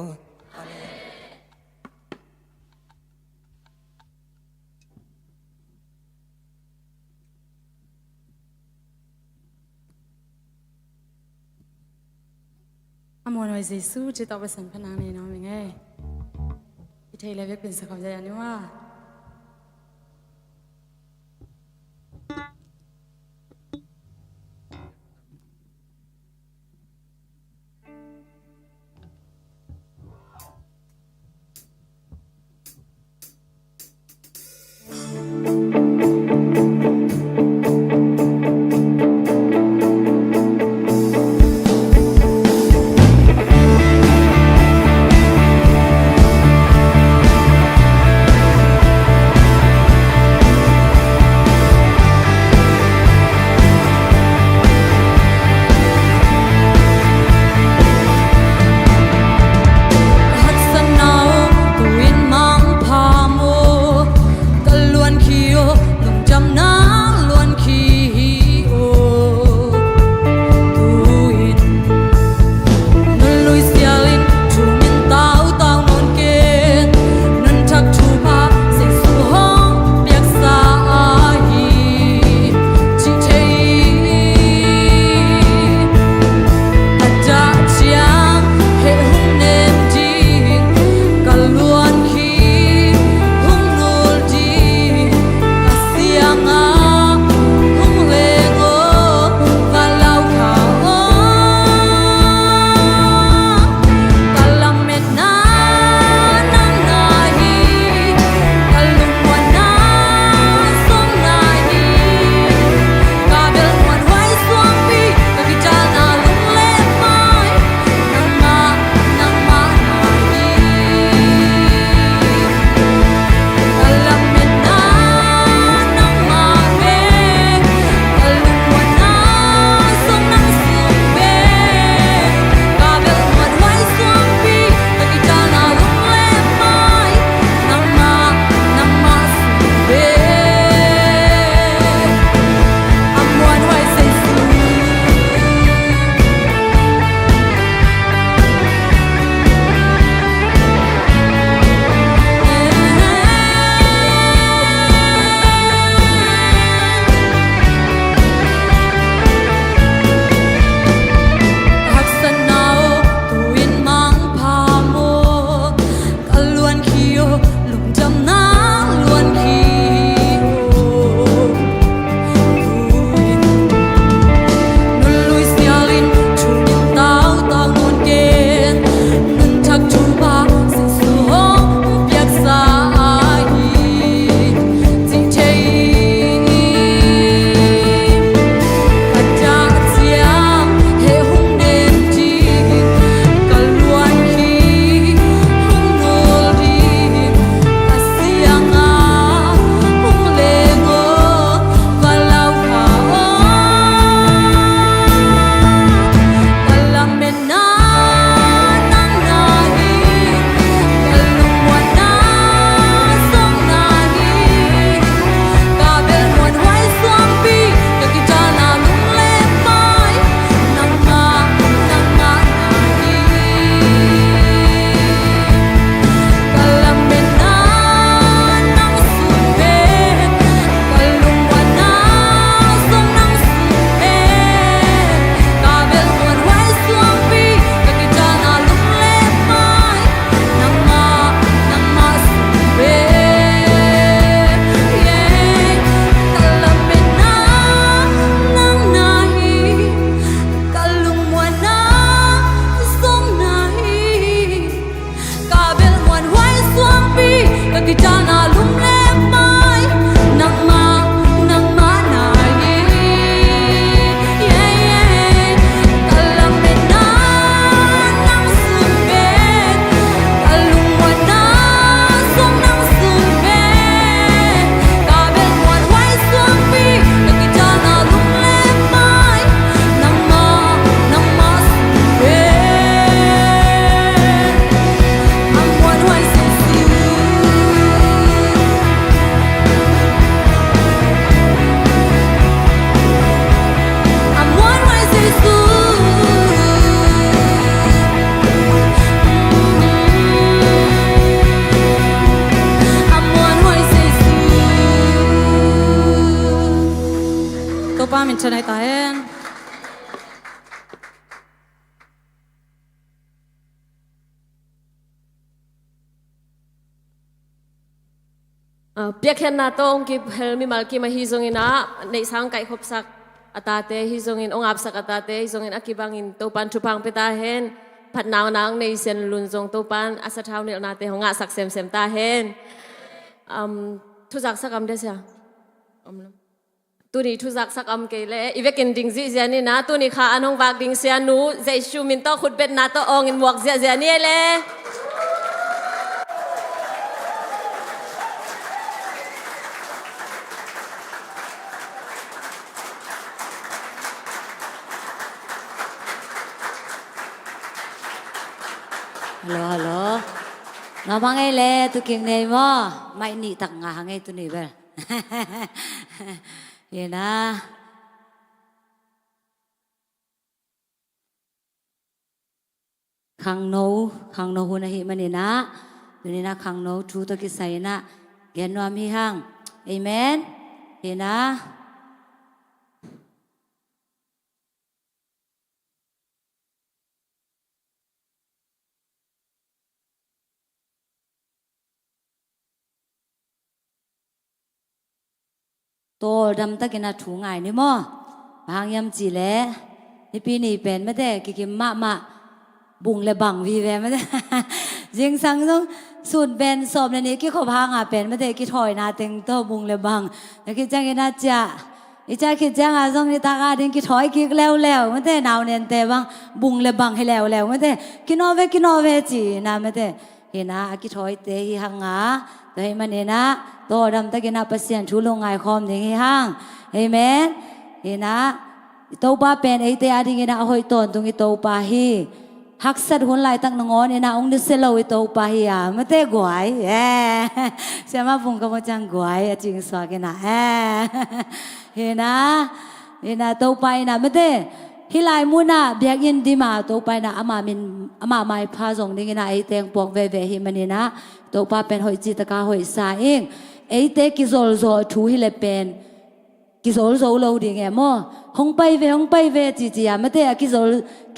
Amor nói Giêsu chỉ tao phải sẵn phản năng này nó mình nghe. Thì thầy lại biết quyền sự không dạy nữa mà. senai tahen. Biakhen na tong ki helmi malki ma hizongin na nei sang kai khop sak atate hizongin ong ap sak atate hizongin akibangin to pan chupang peta hen phat naw nang nei sen lun zong to pan asa thau ne na te honga sak sem sem ta hen thu jak sakam de sia tu ni thu jak sakam ke le ivekin ding zi zia ni na tu ni kha anong wak ding sia nu zai shu min to khut bet na to ong in muak zia zia ni le Halo. Ngapa ngai le tu king nei mo? Mai ni tak nga ngai tu ni ber. Ye na. Khang no hu na hi mani na. Tu ni na khang no thu to ki sai na. Gen no mi hang. Amen. Ye na. Tô đâm ta cái na thú ngài nữa mò, hàng yam chỉ lẽ, đi pi nỉ bền mới thế, cái mạ bùng lệ bằng vì về mới thế, riêng sang xong sụt bền sọp này cái khẩu hàng bền mới thế, cái thỏi na tiếng tô bùng lệ bằng, cái trang cái na chả, cái trang cái trang xong đi ta đến cái thỏi cái leo mới thế nào nên thế bằng bùng lệ bằng hay leo mới thế, cái nó về chỉ na mới thế, cái na cái thỏi thế hàng Đấy mà nè na, tô đâm ta cái na pasien chú lông ngài khom thì hang, amen. Thì na, tô ba pen ấy te adi cái na hồi tòn tung cái tô ba hi, hắc sát hôn lại tăng ngon nè na ông đi xe lâu cái tô ba hi à, mà te guai, xem mà vùng có một trang guai, chính xác cái na, thì na tô ba na mà te. Hi lai muna biak in di ma to pai na ama mai pha jong ding na ai teng pok ve hi mani na to pa pen hoi chi ta ka hoi sa ing ai te ki zol zo thu hi le pen ki zol lo ding e mo hong pai ve chi ma te ki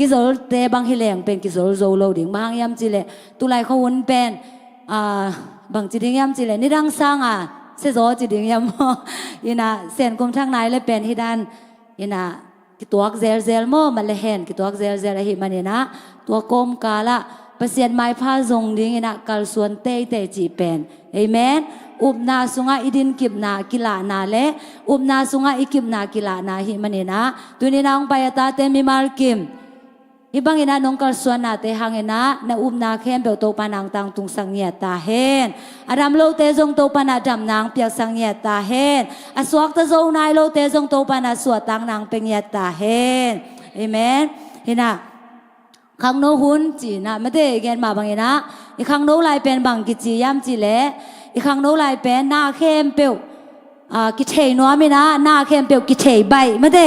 zol te bang hi leng pen ki zol lo ding bang yam chi le tu lai kho un pen bang chi ding yam chi le ni rang sang se zo chi ding yam mo ina sen kum thang nai le pen hi dan ina kituak zel mo malehen kituak zel hi manina tua kom kala pasien mai pha zong ding ina kal suan te chi pen amen upna sunga idin kipna kila na le upna sunga ikipna kila na hi manina tunina ong payata te mi malkim ibang ina nong kal suan na te hangena na upna khem be to panang tang tung sang nya ta hen adam lo te zong to pana dam nang piak sang nya ta hen aswak ta zong nai lo te zong to pana suat tang nang peng nya ta hen amen hina khang no hun chi na ma te gen ma bang ina I khang no lai pen bang ki chi yam chi le I khang no lai pen na khem pe ki thei no mi na khem pe ki thei bai ma te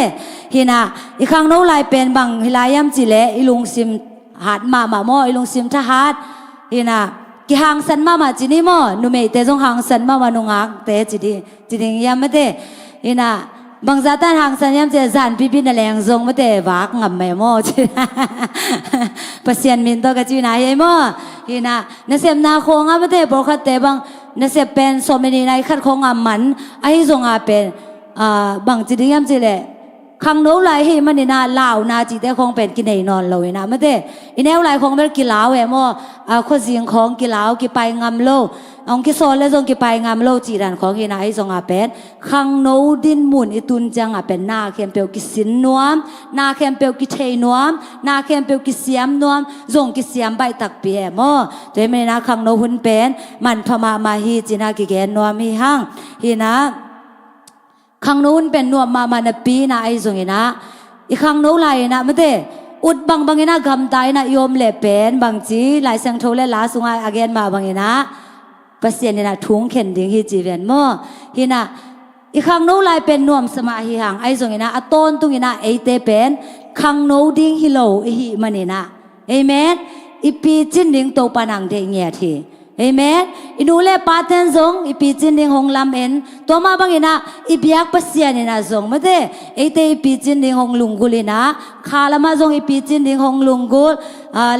hina I khang no lai pen bang hilayam chi le I lung sim hat ma mo I lung sim tha hat hina ki hang san ma chi ni mo nu me te jong hang san ma nu ngak te chi ding yam ma te hina bang za tan hang san yam che zan pi na leng zong ma te wak ngam me mo chi pasien min to ka chi na ye mo hina na sem na khong ma te por khat te bang na se pen so many nai khat khong man ai zong pen bang chi ding yam chi le khang no lai hi man na lao na chi te khong pen ki nei non loi na ma te I neu lai khong ber ki lao e mo kho jing khong ki lao ki pai ngam lo ong ki so le jong ki pai ngam lo chi ran khong hi na ai jong pen khang no din mun I tun jang pen na khem pe ki sin nuam na khem pe ki thei nuam na khem pe ki siam nuam jong ki siam bai tak pi e mo te me na khang no hun pen man phama ma hi chi na ki gen nuam hi hang hi na khang nun pen nuam ma na pi na ai zong ina I khang no lai na ma te ut bang ina gam tai na yom le pen bang chi lai sang tho le la sunga again ma bang ina pasien ina thung khen ding hi chi ven mo hina I khang no lai pen nuam sama hi hang ai zong ina aton tung ina ei te pen khang no ding hi lo hi manina amen I pi chin ding to panang de nge thi เอเมนอินูเลปาเทนซงอีปีจินดิงหงลำเอ็นตัวมาบังอินะอีเบียกปัสยานินะซงมาเตเอเตอีปีจินดิงหงลุงกุลินะขาลมาซงอีปีจินดิงหงลุงกุล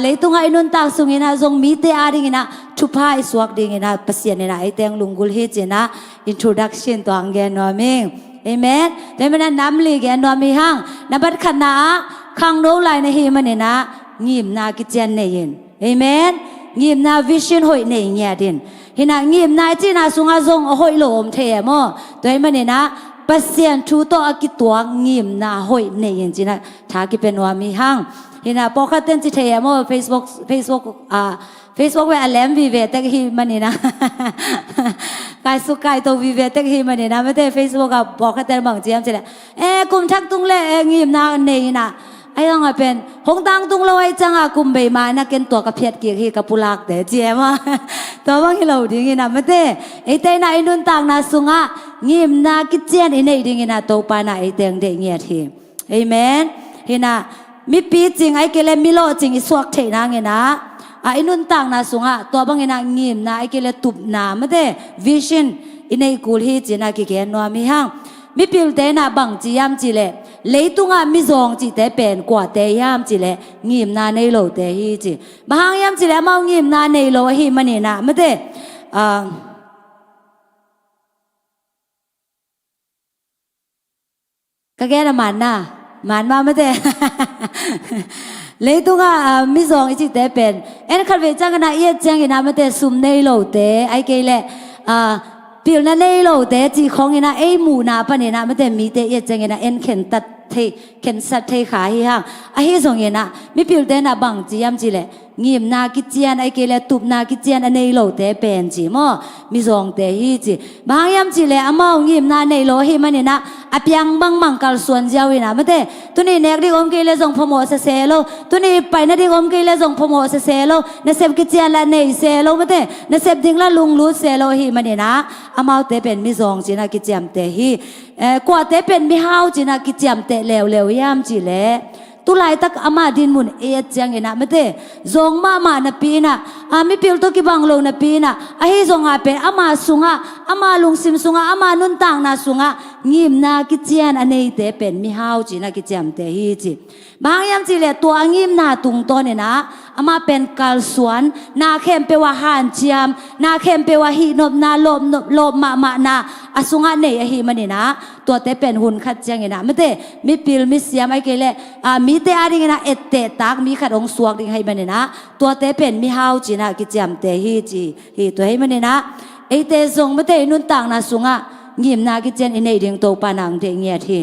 เลยตุงไอนุนตากสุงินะซงมีเตอาดิงินะทุพายสวกดิงินะปัสยานินะเอเตงลุงกุลเฮจินะอินโทรดักชันตัวอังเกนวามิงเอเมนเดี๋ยวมันน้ำลีแกนวามีหังนับขันนาขังโนไลในเฮมันเนี่ยนะงิมนากิจเจนเนียนเอเมนงิมนาวิชันหอยเนียดินเห็นนะงิมนาจีน่าสุงอาซงหอยโลมเทียมอตัวมันเนี่ยนะปัสยานทูโตอากิตัวงิมนาหอยเนียนจีน่าถ้ากิเป็นวามีหังเห็นนะพอขัดเต้นจีเทียมอFacebook เวอเลมวิเวตที่มันนี่นะกายสุกายตัววิเวตที่มันนี่นะไม่ได้ Facebook กับบอกขัดเต้นบางจีมจีเลยกุมทักตุงเล่งิมนาเนียนะไอ้ต้องเป็นหงตังตุงเราไอ้จังกุมใบไม้นักเก็นตัวกับเพียรเกี่ยวกับปุลักเดจีมาตัวบางทีเราดิ้งนะไม่ได้ไอ้เต้นไอ้นุนตังนะสุงะงิมนากิจเจนไอ้เนี่ยดิ้งนะตัวปานะไอ้เต้งเดเงียทีเอเมนเห็นนะมีปีจริงไอ้เกลมิโลจริงอีสวกเทนังเงนะไอ้นุนตังนะสุงะตัวบางทีนะงิมนะไอ้เกลตุบนะไม่ได้วิชันไอ้เนี่ยกูฮีจีนะกิเกนนัวมีหังมีพิลเตนะบางจียามจีเล่เลยตุงามิซองจีเตเป็นกว่าเตยามจีเล่งิมนาในโลเตฮีจีบางยามจีเล่มางิมนาในโลฮีมันนี่นะไม่ได้ก็แก่ละมันนะมันมาไม่ได้เลยตุงามิซองจีเตเป็นเอ็นขัดเวจังกันนะเอียจังกันนะไม่ได้ซุมในโลเตไอเกลพิลนั่นในโลเตจีของเงินะไอหมูนาปะเนี่ยนะไม่ได้มีเตเอจังเงินะเอ็นเข็นตัดเทเข็นสัตเทขาเฮียงไอเฮส่งเงินะมีพิลเตนะบังจียมจีเลยงิมนากิจเจียนไอเกลตุบนากิจเจียนในโลเตเป็นจีมอมีส่งเตฮีจีบางยามจีเลยอามางิมนาในโลเฮมันเนี่ยนะอพยังบังมังกัลส่วนเจ้าวินะไม่ได้ตัวนี้เนกดิอมเกลส่งพโมเซโลตัวนี้ไปนะดิอมเกลส่งพโมเซโลนเซบกิจเจียนละในเซโลไม่ได้นเซบดิงละลุงลูเซโลฮีมันเนี่ยนะอามาเตเป็นมีส่งจีนะกิจเจียมเตฮีกว่าเตเป็นมีฮาวจีนะกิจเจียมเตเลวเลวยามจีเลยตุลายตักอามาดินมุนเอจจังเงนะไม่ได้จงมานะปีนะไม่พิลตัวกี่บังโลนะปีนะไอ้จงอาเป็นอามาสุงะอามาลุงซิมสุงะอามานุนตังนะสุงะงิมนากิจเจียนอันนี้เตเป็นมีฮาวจีนะกิจเจียมเตฮีจีบางยามจีเลตัวงิมนาตุงตัวเนี่ยนะอามาเป็นกัลสวนนาเข้มเปว่าหันเจียมนาเข้มเปว่าฮีนบนาลบมานาอสุงะเนี่ยฮีมันเนี่ยนะตัวเตเป็นหุ่นขัดจังเงนะไม่ได้มีพิลมีเสียมไอ้เกลมีเตอาดิงนะเอเตตักมีขัดองสวกดิงให้มันเนี่ยนะตัวเตเป็นมีฮาวจีนะกิจเจมเตฮีจีฮีตัวให้มันเนี่ยนะไอเตทรงไม่ได้นุนต่างนะสุงะงิมนากิจเจนอินเอดิงโตปานังเตเงียที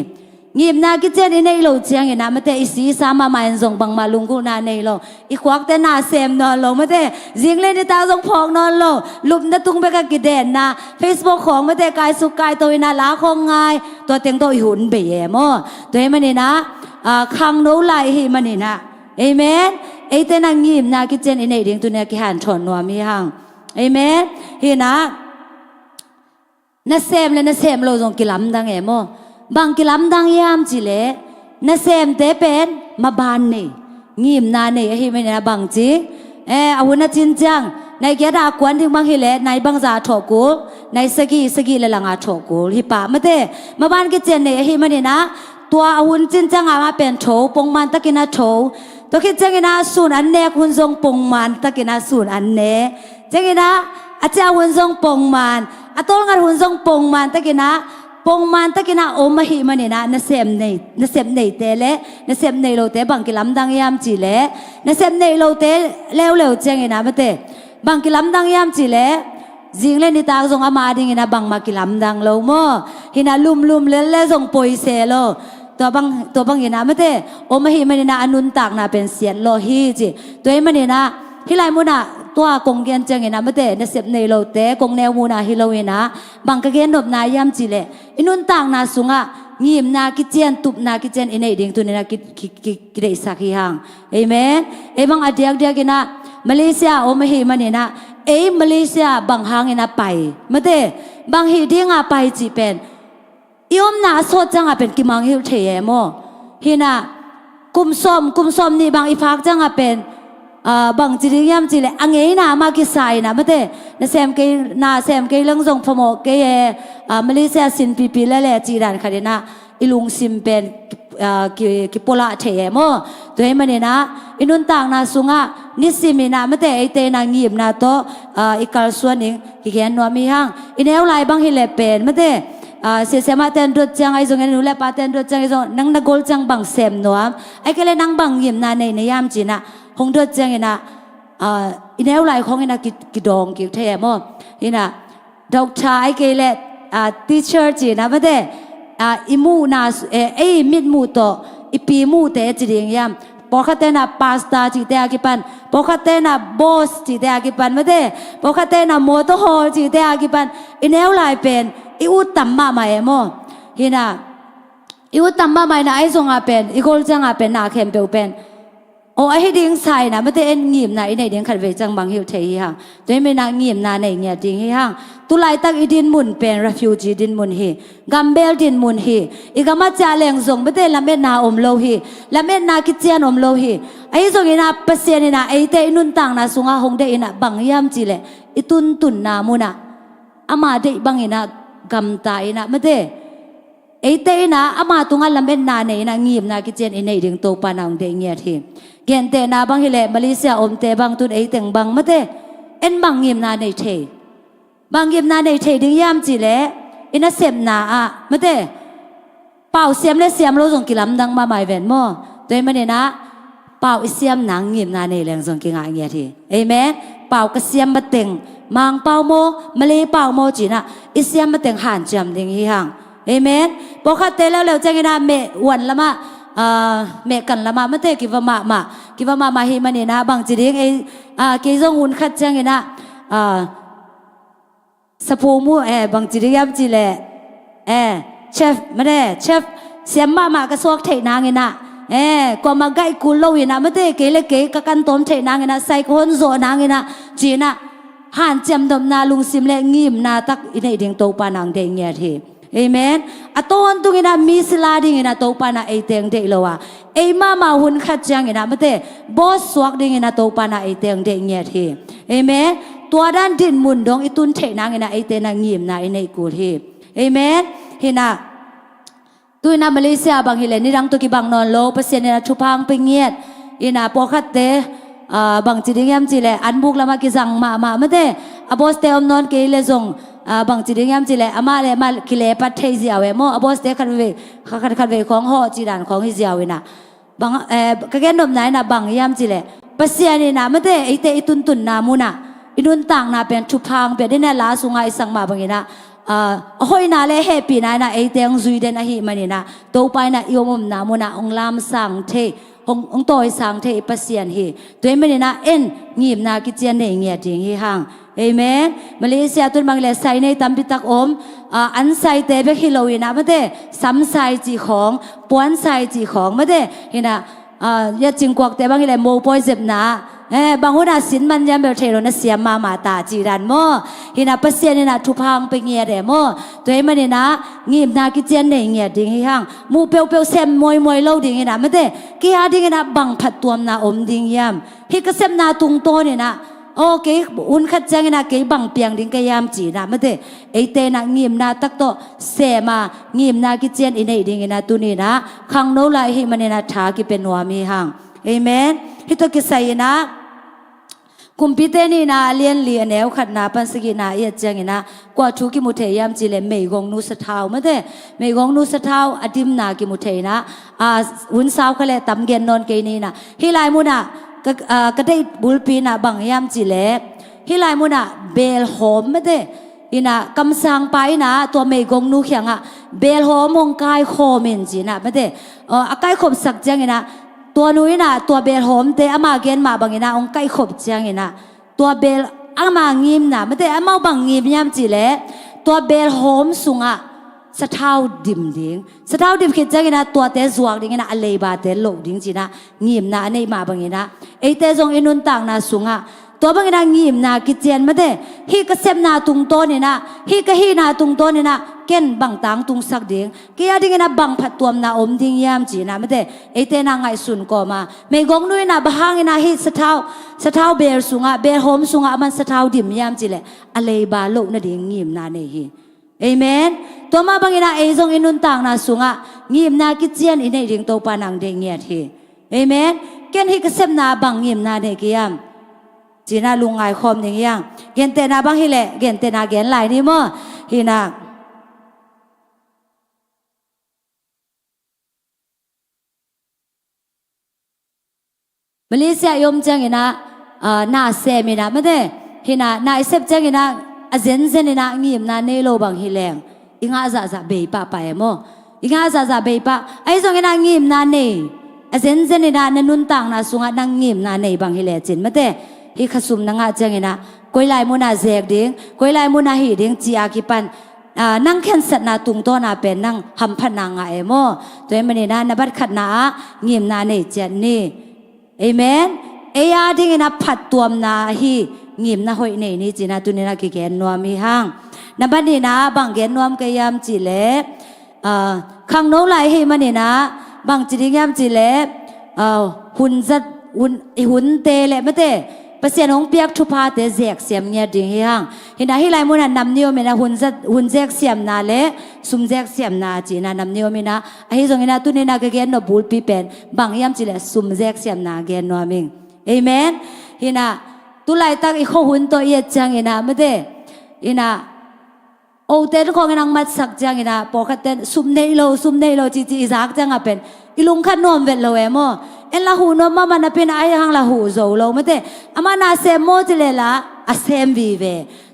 งิมนากิจเจนอินเอโลเจียงเงนะไม่ได้อิสีสามาหมายทรงบังมาลุงกูนาในโลอีควักแต่นาเซมนอนโลไม่ได้จิงเล่นในตาทรงพองนอนโลลุบนาตุงไปกับกิเดนนะเฟซบุ๊กของไม่ได้กายสุกายตัวนาลาคงไงตัวเต็งตัวหุ่นเบียมอตัวให้มันเนี่ยนะคังโนไลให้มันนี่นะเอเมนไอเตนังยิมนากิเจนอินเอดิงตัวเนี่ยกิหันชนนัวมีหังเอเมนเฮนะนัเซมเลยนัเซมโลจงกิลัมดังเอโมบางกิลัมดังยามจิเลนัเซมเตเป็นมาบานนี่ยิมนาเนี่ยเฮมันนะบางจีอาวุธนัจินจังในเกียรติกวนที่บางฮิเลในบางจ่าถกกูในสกีเลยหลังอาถกกูฮิปะไม่ได้มาบานกิเจนเนี่ยเฮมันเนี่ยนะตัวหุ่นจินจังอามาเป็นโถปงมันตะกินาโถตัวคิดจังกินาสูนอันเนกหุ่นทรงปงมันตะกินาสูนอันเนจังกินาอาจารย์หุ่นทรงปงมันอาตัวงานหุ่นทรงปงมันตะกินาปงมันตะกินาโอมาหิมันเนี่ยนะนเซมในเตเลนเซมในโลเตบางกิลัมดังยามจีเลนเซมในโลเตเลวจังกินาไม่เตบางกิลัมดังยามจีเลจิงเล่นในตาทรงอามาดิงนะบางมากิลัมดังโลโมหินาลุมเล่ทรงปอยเซโลตัวบางอย่างนะไม่ได้โอมาฮีมันเนี่ยนะอนุนตักนะเป็นเสียนโลฮีจีตัวมันเนี่ยนะที่ไรมุนะตัวกงเกียนจังเนี่ยนะไม่ได้ในเสพในโลเตกงแนวมูนะฮิโลเวนะบางกะเกียนนบนายามจีเลอนุนตักนะสุงะงิมนากิเจียนตุบนากิเจียนอินเอดิงตัวเนี่ยนะกิได้สักฮีหังเอเมนบางอดียกนะมาเลเซียโอมาฮีมันเนี่ยนะมาเลเซียบางหางเนี่ยนะไปไม่ได้บางฮีที่งาไปจีเป็นยอมนาโซจังอาเป็นกิมังฮิลเทียโมฮินะกุมซอมนี่บางอีพักจังอาเป็น บางจีริยามจีเลยอังเงยนามากิสายนะไม่ได้นะแซมเกยนาแซมเกยลังทรงพมเกยมาเลเซียสินปีเล่จีรันคดีนะอิลุงซิมเป็นกิโปละเทมอตัวให้มันเนี่ยนะอินุนต่างนาสุงะนิสิมินะไม่ได้ไอเตนางีบนาโตอีกาลส่วนหนึ่งกิเกนนัวมีห้างอินเอลไลบางฮิเลเป็นไม่ได้เสียมาเต้นรถจังไอ้ส่งเงินนูเลปาเต้นรถจังไอ้ส่งนังนักกอลจังบางเซมนัวไอ้ก็เลยนังบางยิมนาในยามจีนะหงรถจังไอ้นะอินเอลไลของไอ้นะกิดองกิเทียมอไอ้นะดอกชายก็เลยทีเชอร์จีนะไม่ได้อิมูนามิดมูโตอีปีมูเตจีเรียงยามพอขัดเตนะพาสต้าจีเตอากิปันพอขัดเตนะบอสจีเตอากิปันไม่ได้พอขัดเตนะมอเตอร์ฮอลจีเตอากิปันอินเอลไลเป็นอีอุตตัมมาไม่เอมอฮินะอีอุตตัมมาไม่นะไอ้ส่งอาเป็นอีโกลจังอาเป็นนาเข้มเปลเป็นโอ้ไอ้ให้ดิ้งใส่นะไม่ได้เอ็นงีบนะไอ้ในดิ้งขัดเวจังบางหิวเทียห่างโดยไม่นางงีบนะในเงี้ยดิ้งห่างตุไลตักอีดินมุนเป็น refugee ดินมุนฮีกัมเบลดินมุนฮีอีกามาจ่าแรงส่งไม่ได้ละเม็ดนาอมโลฮีละเม็ดนาคิดเจียนอมโลฮีไอ้ส่งอีน่าเปอร์เซ็นต์นี่นะไอ้เตนุนต่างนะสุงาหงเดอินะบางยามจีเลอีตุนนามุนะอามาเดบางอีนะกำตายนะไม่ได้ไอ้เตนะอามาตุงอันละเม็ดนาเนี่ยนะงีบนะคิดเจียนไอ้ในดิ้งโตปานองเดเงียทีเกณฑ์เตนาบางฮิเลมาเลเซียอมเตบางตุนไอ้เต็งบางไม่ได้เอ็นบางงีบนาในเทบางยิมนาในเทดึงยามจีเล่อินะเสียมนาอ่ะไม่ได้เป่าเสียมและเสียมเราส่งกิลำดังมาหมายแหวนมั่วโดยมันเนี่ยนะเป่าเสียมหนังยิมนาในแรงส่งกิงอะไรเงี้ยทีเอเมนเป่ากระเสียมมาเต็งมังเป่าโมมาเลยเป่าโมจีน่ะอิเสียมมาเต็งหันจำดึงยี่ห้างเอเมนบอกข้าเตแล้วจังกินาเมวันละมาเมกันละมาไม่ได้กิวมาฮิมันเนี่ยนะบางจีดึงกิจงหุ่นขัดจังกินะสปูมูบางจีเรียมจีเล่เชฟไม่ได้เชฟเสียมมากระซวกเทนางเงินะก็มาไก่กุลโลวินะไม่ได้เกลกันต้มเทนางเงินะใส่คนโซนางเงินะจีน่ะหันจำดมนาลุงซิมเล่งิมนาตักอินให้ดิ่งโตปานางเดงเงียทีเอเมนอะตอนตุงินะมีสลาดิ่งนะโตปานาไอเตงเดโลวะมาหุ่นขัดจังเงินะไม่ได้บอสสวกดิ่งนะโตปานาไอเตงเดงเงียทีเอเมนตัวด้านดินมุนดงอิตุนเทนางเงินะไอเตนังยิมนะไอในกูทีเอเมนเห็นนะตัวนามาเลเซียบางฮิเลนี่รังตัวกีบางนอนโลเปอร์เซ็นต์นะชุพังไปเงียดอินาปอคัดเตบางจีดิงยามจีเลอันบุกละมากิจังมาไม่ได้อบอสเตอมนอนเกเลซงบางจีดิงยามจีเลอามาเลมากิเลปัดเทเซียเวมอบอสเตคันเวของห่อจีดานของฮิเซียเวนะบางกะเกนดมไหนนะบางยามจีเลเปอร์เซ็นต์นี่นะไม่ได้ไอเตอิตุนนามุนะอินุนต่างนาเป็นชุพังเป็นได้แน่ลาสุงไอสังมาบางอย่างนะหอยนาเลเฮปีนาไอเตียงซุยเดนอหิมันนี่นะโตไปนะอิโอมนามุนะองลามสังเทองโตยสังเทปัสเซียนฮีตัวมันนี่นะเอ็นงีบนากิเจียนในเงียดิงฮีห่างเอเมนมาเลเซียตุนบางเลใส่ในตัมปิตักอมอันใส่เตเบกฮิโลวีนะไม่ได้ซ้ำใส่จีของปวนใส่จีของไม่ได้เห็นนะยาจิงกวักแต่บางเลโมปอยเจ็บนะบางคนน่ะสินมันยังแบบเทโรนะเสียมาตาจีรันโมฮินาเปอร์เซ็นต์นี่นะทุพังไปเงียเดโมตัวเองมันนี่นะงีบนากิเจียนในเงียดิ่งให้ห่างมูเปียวเซมมวยเล่าดิ่งให้นะไม่ได้กี่อาดิ่งให้นะบังผัดตัวนาอมดิ่งยามฮิกเซมนาตุงโตนี่นะโอเคอุ่นขัดจังนะกี่บังเปียงดิ่งกยามจีนะไม่ได้ไอเตนะงีบนาตักโตเสมางีบนากิเจียนอินในดิ่งให้นะตุนี่นะขังโนไลฮิมันนี่นะทากิเป็นหัวมีห่างเอเมนฮิตกิใส่นะคุมพิเตนี่นาเลียนแนวขัดนาปันสกินาเอียจังนะกว่าทุกิมุเทยามจิเลเมยกงนุสเทาไม่ได้เมยกงนุสเทาอดิมนากิมุเทนะหุ่นสาวเขาเลยตำเกนนอนเกนี่นะฮิไลมุนะก็ได้บุลปีนะบางยามจิเลฮิไลมุนะเบลโฮมไม่ได้อินะกำสังไปนะตัวเมยกงนุเขียงอ่ะเบลโฮมองกายโคมินจีนะไม่ได้อากายขบสักจังนะตัวนุ้ยนะตัวเบลโฮมเตอามาเกนมาบางอย่างนะองไก่ขบเจียงนะตัวเบลอามางิมนะไม่ได้อามาบางงิมยามจีเล่ตัวเบลโฮมสุงะสะเท้าดิมดิ้งสะเท้าดิมคิดจังนะตัวเตะสวกดิ้งนะอะไรบาเตะโลกดิ้งจีนะงิมนะในมาบางอย่างนะไอเตะจงอินุนต่างนะสุงะตัวบางอย่างงิมนะคิดเจียนไม่ได้ฮีก็เซมนาตุงโตนี่นะฮีก็ฮีนาตุงโตนี่นะเกนบางต่างตุงสักดิ้งกี่ยดิ้งนะบางผัดตัวนะอมดิ้งยามจีนะไม่ได้ไอเตะนางไงสุนก็มาไม่กงนุ้ยนะบางอย่างนะฮีสะเท้า สะเท้าเบลสุงะเบลโฮมสุงะมันสะเท้าดิมยามจิเลอะไรบาโลกนาดิงิมนาเนฮีเอเมนตัวมาบางอินาเอซงอินุนต่างนาสุงะงิมนากิเจียนอินเอดิงโตปานังเดงเงียทีเอเมนเกนฮิกเซมนาบังงิมนาเนกิยามจีน่าลุงไงคอมหนึ่งยังเกนเตนาบังฮิเลเกนเตนาเกนไหลนี่มั้งฮินามาเลเซียยมจังอินะนาเซมินะไม่ได้ฮินะนาอิเซปจังอินะอาเซนเซนอินะงิมนาเนโลบังฮิเลงอิงอาซาซาเบย์ปะไปมั้งอิงอาซาซาเบย์ปะไอ้ส่งอินะงิมนาเนอาเซนเซนอินะนันนุนต่างนาสุงะนังงิมนาเนบังฮิเลจินไม่ได้ฮิขสุมนังอาจังอินะกุยไลมุนาเซกดิ้งกุยไลมุนาฮีดิ้งจีอากิปันนั่งแค่สัตนาตุงโตนาเป็นนั่งหำพนังไอ้โมตัวมันนี่นะนบัดขัดนางิมนาเนเจนนี่เอเมนเอียดิ้งนะผัดตัวมนาฮีงิมนาหอยเนนี่จีน่าตุนีน่ากิเกนนัวมีห้างนบัดนี่นะบางเกนนัวมกยามจีเล่ขังโนไหลให้มันนี่นะบางจีดิ้งยามจีเล่หุ่นจัดหุ่นเตะเล่ไม่เตะภาษาหงเปียกทุพาเตเจกเสียมเนี่ยดิ่งเฮียงเห็นได้ให้ลายมุนันนำเนียวมีนะหุ่นเจกเสียมนาเละซุมเจกเสียมนาจีนะนำเนียวมีนะไอ้ที่ตรงนี้นะตุนีนะก็เกณฑ์นบูลปีเป็นบางยามจีเลยซุมเจกเสียมนาเกณฑ์นัวมิงเอเมนเห็นนะตุไลตักอีกหุ่นตัวเอียดจังเห็นนะไม่ได้เห็นนะโอเต้นของนางมัดสักจังเห็นนะปกติซุมเนโลจีสักจังอ่ะเป็นอีลุงขันนวมเวลโลเอโมเอ็นละหูนวมมามันเป็นไอ้หังละหูโจโลไม่ได้อามานาเซมโมจิเลละอาเซมวีเว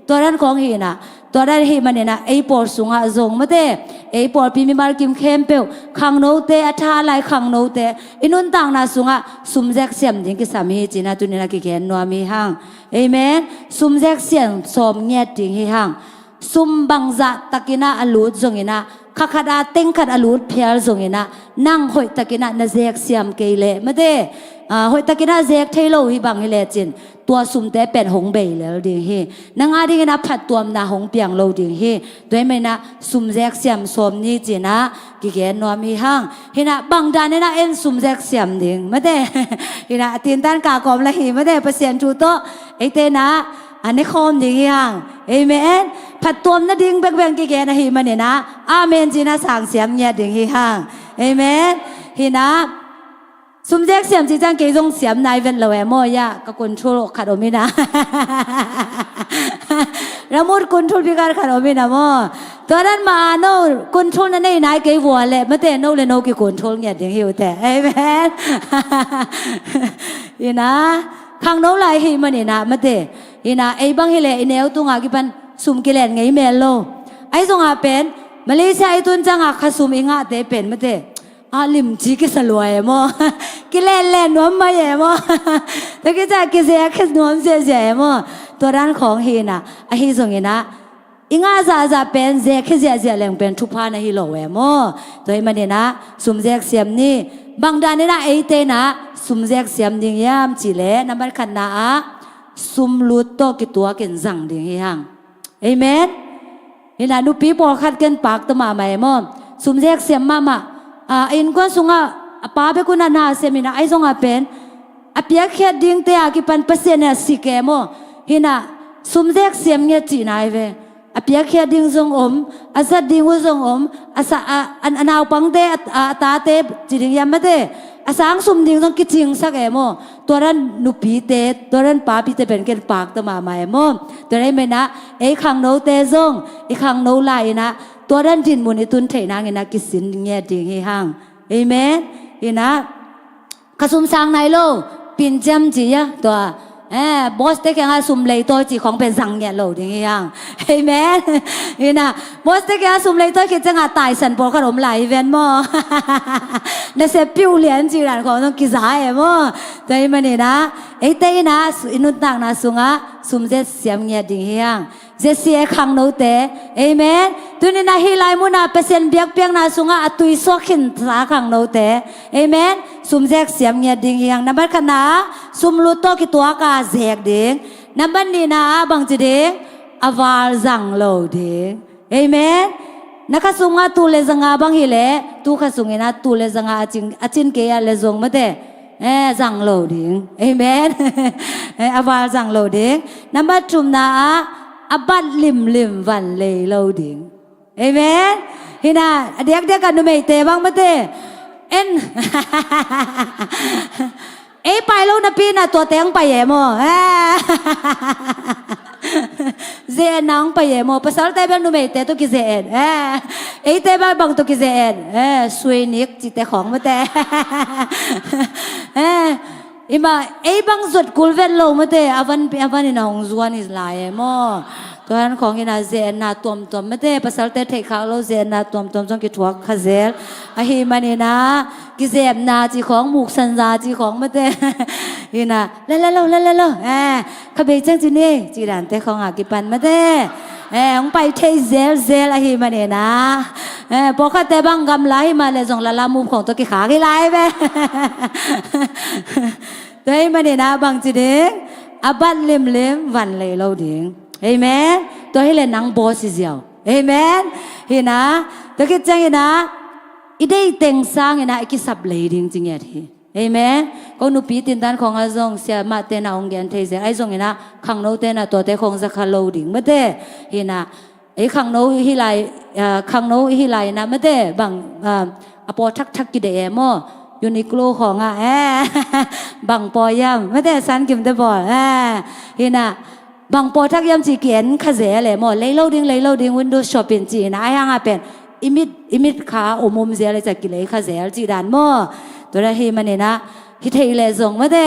ตัวนั้นของฮีนะตัวนั้นฮีมันเนี่ยนะไอปอร์สุงะจงไม่ได้ไอปอร์พิมิมาร์กิมเข้มเปียวขังโนเตอัฐาไลขังโนเตอินุนต่างนาสุงะซุมแจกเสียมดิ้งกิสามีจีน่าตุนีนากิเกนนัวมีหังเอเมนซุมแจกเสียมสมเงียดดิ้งฮีหังซุมบังจะตะกินาอลูดจงอินะข้าขดาเต็งขัดอลูดเพียรจงอินะนั่งหอยตะกินานาเจกเสียมเกยเลไม่ได้หอยตะกินาเจกเทโลฮิบังฮิเลจินตัวซุมแต่เป็นหงเบยแล้วดิ่งฮีนางอาดิ่งนะผัดตัวมนาหงเปียงโลดิ่งฮีด้วยไม่นะซุมเจกเสียมสมนี้จีนะกิเกนนัวมีห้างฮินะบางดานนะเอ็นซุมเจกเสียมดิ่งไม่ได้ฮินะตีนตันกากอมละฮีไม่ได้เปอร์เซ็นต์จูโตไอเตนะอันนี้คอมดิ่งฮีเอเมนผัดตัวมนะดิ่งเบงกิเกนนะฮีมันเนี่ยนะอาเมนจีนะสั่งเสียมเนี่ยดิ่งฮีห้างเอเมนฮินะซุมเจกเสียมจีจังเกยงเสียมนายเวนละเวโมยะก็กุนทุลขัดอมินะระมุดกุนทุลพิการขัดอมินะโมตัวนั้นมาโน่กุนทุลนั่นไอ้นายเกยวัวเละไม่แต่โน่เลยโน่กี่กุนทุลเนี่ยถึงหิวแต่เอเมนอีนะข้างโน่ไหลหิมันนี่นะไม่แต่อีนะไอ้บังฮิเลไอ้แนวตุงอากิปันซุมกิเลนไงเมลโลไอ้ทรงอาเป็นมาเลเซียไอ้ตุนจังอาขซุมอิงอาเตเป็นไม่แต่ลิมจีกิสลวยโมกิเลนเล่นนวมมาเยโมแต่กิจากิเสียคิดนวมเสียเสียโมตัวด้านของฮีน่ะไอฮีส่งฮีน่ะอิงอาซาเป็นเสียคิดเสียเสียแรงเป็นทุพพานะฮีโลเวโมตัวมันเนี่ยนะสุมเสียเสียมนี่บางด้านนี่นะไอเตนะสุมเสียเสียมดิ่งยามจีเล่นับบัดขันนะสุมลุดโตกิตัวกินจังดิ่งฮีหังเอเมนฮีน่ะนูปีปอขัดกันปากตัวมาใหม่โมสุมเสียเสียมมาอินกวนสุงะป้าเบกุนันนาเซมินะไอซงอาเป็นอเปียกแค่ดิ้งเตะกิปันเปอร์เซ็นต์เนี่ยสิเกโมฮินะสุมเจกเสียมเนี่ยจีนายเวอเปียกแค่ดิ้งซงอาศัดดิ้งวซงอาศัอันเอาปังเตะตาเตะจีดิ้งยามไม่เตะอาสังสุมดิ้งซงกิจิงสักเอโมตัวนั้นนุปีเตะตัวนั้นป้าปีเตะเป็นเกลปากตัวมาใหม่โมตัวนั้นไม่นะไอขังโนเตะซงไอขังโนไลนะตัวด้านดินมุนตุนเทนางเงินกิสินเงียดิ่งให้ห่างเอเมนเห็นนะขสุมสังในโลปินจำจีอะตัวบอสเต็กยังสุมเลยตัวจีของเป็นสังเงียโลดิ่งให้ห่างเอเมนเห็นนะบอสเต็กยังสุมเลยตัวคิดจะงาตายสันปอขนมไหลเวนมอในเสพปิ้วเหรียญจีรันของต้องกิจายมอแต่มันนี่นะไอ้เต้นะอินุตังนะสุงะสุมเจเสียมเงียดิ่งให้ห่างเจเสียขังโนเตเอเมนตุนินาฮิไลมุนาเปเซนเบียกเปียงนาสุงะอตุยโซขินสาขังโนเตเอเมนสุมเจกเสียมเงียดิ่งยังนับบัดขณะสุมลุตโตกิตัวกาเจกดิ่งนับบัดนี่นะบังจีดิ่งอวาลจังโลดิ่งเอเมนนักสุงะตูเลจังอาบังฮิเลตูขสุงนะตูเลจังอาจินเกียเลจงมาเต rằng lầu điếng amen aval rằng lầu điếng number two na abat lim lim van lei lầu điếng amen hina adiak kan numei te bang mate en pai lâu na pi na tua teng pai mo ze nang pai mo pasal te bang numei te to ki ze te bang to ki ze sui nik chi te khong mate ima bang zot kulvet lo mate avan ina hong zuan is lai mo ตัวนั้นของอินาเซนาตวมไม่ได้ภาษาเตะเขาเราเซนาตวมจงกิทวกขเซลอะฮิมันนี่นะกิเซมนาจีของหมูกสันซาจีของไม่ได้ฮินะเล่ขบจังจีนี่จีดันเตะของอากิปันไม่ได้องไปเทเซลอะฮิมันนี่นะพอข้าเตะบังกำไลมาเลยจงละมุมของตัวกิขากิไลไปตัวฮิมันนี่นะบางจีเด้งอาบัดเล็มวันเลยเราเด้งAmen. Tôi hay là nắng bó xì dẻo. Amen. Hi na. Tôi kết chăng hi na. Ý đây tình sang hi na. Ý kì sắp lấy đình chừng nhật hi. Amen. Câu nụ bí tin tán khong á dòng. Xia mạ tên na ông ghen thầy dễ. Ai dòng hi na. Khang nâu tên na tổ tế khong ra khá lâu đình. Mất thế. Hi na. Ý khang nâu hi lại na. Mất thế. Bằng. Apo thắc kì đệ mô. Uniqlo ของอ่ะบังปอยามไม่ได้สันกิมได้บ่ฮินะบางปอทักยามจีเกียนขะเสแหละหมดเลยเล่าดิ้งวินโดว์ช็อปเป็นจีนะไอ้ห่างเป็นอิมิดขาอมุมเสียเลยจากกิเลขะเสจีดานหม้อตัวนั้นเฮมันเนี่ยนะฮิตเฮเลยส่งมาได้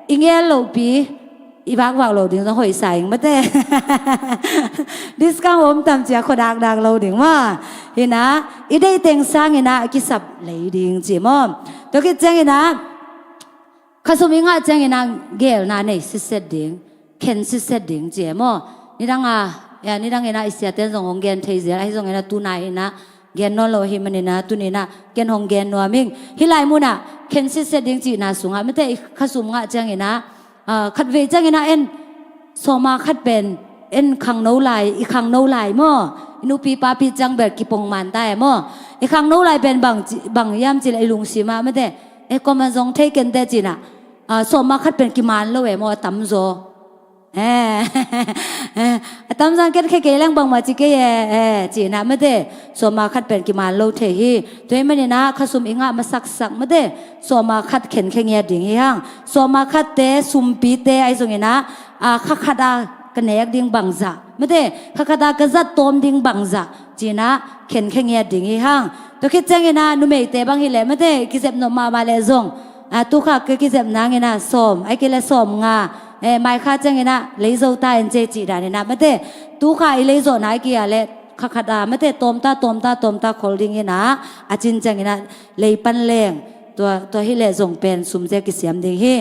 อิงเงี้ยโลปีอีบักว่าโลดิ้งต้องหอยใส่มาได้ดิสก้าผมตามเจ้าคนดักโลดิ้งว่าเห็นนะอีได้เต็งสร้างเห็นนะกิสับเลยดิ้งจีม่อตัวกิจเห็นนะข้าสมิงอ่ะเจเห็นนะเกลน่ะเนี่ยสิเสดิ้งเข็นสิเสดิ้งเจ้าม่อนี่ดังนี่ดังเห็นนะอิสยาเต้นส่งของเกนเทเซียไอ้ส่งเห็นนะตูนายนะเกนนอนโลหิมันเนี่ยนะตูนี่นะเกนของเกนนัวมิงฮิไลมุนะเข็นสิเสดิ้งจีน่าสูงอ่ะไม่ได้ข้าสมิงอ่ะเจเห็นนะขัดเวจังนะสมาขัดเป็นขังโนไลอีขังโนไลม่ออินุปีปาปีจังเบิดกิปงมันได้ม่ออีขังโนไลเป็นบางยามจีไอลุงสีมาไม่ได้ก็มันทรงเทกันแต่จีน่ะสมาขัดเป็นกิมานเลยม่อตั้มโซตั้มจังเกิดแค่เกลังบางมาจีเกยจีน่ะไม่ได้สมาขัดเป็นกิมานโลเทฮีตัวนี้มันเนี่ยนะข้าสุมอิงะมาสักไม่ได้สมาขัดเข็นแค่เงียดิ่งฮีสมาขัดเตสุมปีเตไอตรงนี้นะขัดกันเนกดิ่งบังจ่าไม่ได้ขัดกระจัดต้มดิ่งบังจ่าจีน่ะเข็นแค่เงียดิ่งฮีตัวคิดจังนะนุ่มเอเตบังฮีเลยไม่ได้กิเซบนมาเลยซงตุข้ากิเซบนางนะสมไอเกลสมงาไม่ข้าจังนะเลยโจตาเจจีดานี่นะไม่ได้ตุข้าเลยโจนายกี่อะไรขัดไม่ได้ต้มตาคอลดิ้งนะอาจินจังนะเลยปันแรงตัวฮิเลจงเป็นสุมเจกิเสียมดิ่งฮี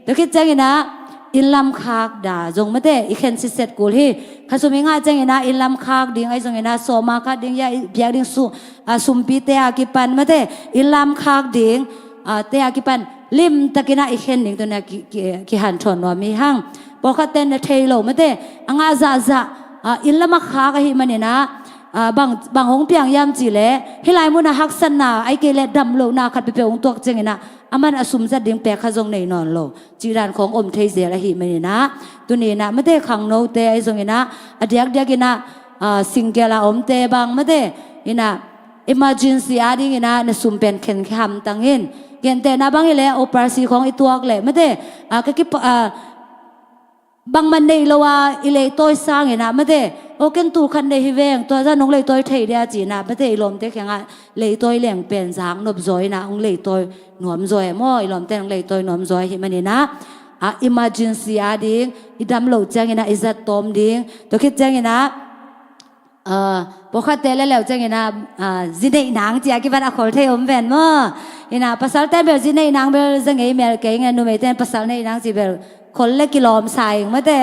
ตัวคิดจังนะอินลำคากด่าจงไม่ได้อีกแค่สิเสร็จกูฮีข้าสุมิงาจังนะอินลำคากดิ่งไอจงนะโซมาคาดิ่งยาเบียดิ่งสุมปีเตอากิปันไม่ได้อินลำคากดิ่งเตอากิปันลิมตะกินะอีกแค่หนึ่งตัวนี้กิหันชนว่ามีห้างพอเขาเต้นเทโลไม่ได้อังอาซาอินลำคากฮีมันเนี่ยนะบางหงเปียงยามจีเล่ฮิไลมุนะฮักษณาไอเกเลดำโลนาขัดไปเปียงตัวจังนะอามันอสุมจัดดิ่งแปะขจงในนอนโลจีรันของอมเทเซละหิมันนี่นะตัวนี้นะไม่ได้ขังโนเตไอจงนะเดียกนะสิงเกลาอมเตบางไม่ได้นี่นะ emergency อาดิ่งนะนสุมเป็นเข็นคำตั้งเงินเงินแต่นะบางฮิเลโอเปอเรชั่นของไอตัวกเลยไม่ได้ก็คิดบางมันในละว่าอิเลตัวสร้างนะไม่ได้โอเกนตูคันในฮิเวงตัวจะน้องเลยตัวเทียจีนะไม่ได้ลมเตะแข่งเลยตัวเลี้ยงเป็นสางนบจอยนะองเลยตัวหนวมจอยมั่วลมเตะเลยตัวหนวมจอยฮิมันนี่นะemergency อาดิ่งอีดำโหลดจังนะอิจัดตอมดิ่งตัวคิดจังนะพอขัดเตะแล้วจังนะจีนในหนังจีอากิบันอคอลเทอมเป็นมั่วนะภาษาเต้เบลจีนในหนังเบลจังไงเมลเก่งนุ่มเต้นภาษาในหนังจีเบลคนเล็กกิโลมใส่ไม่ได้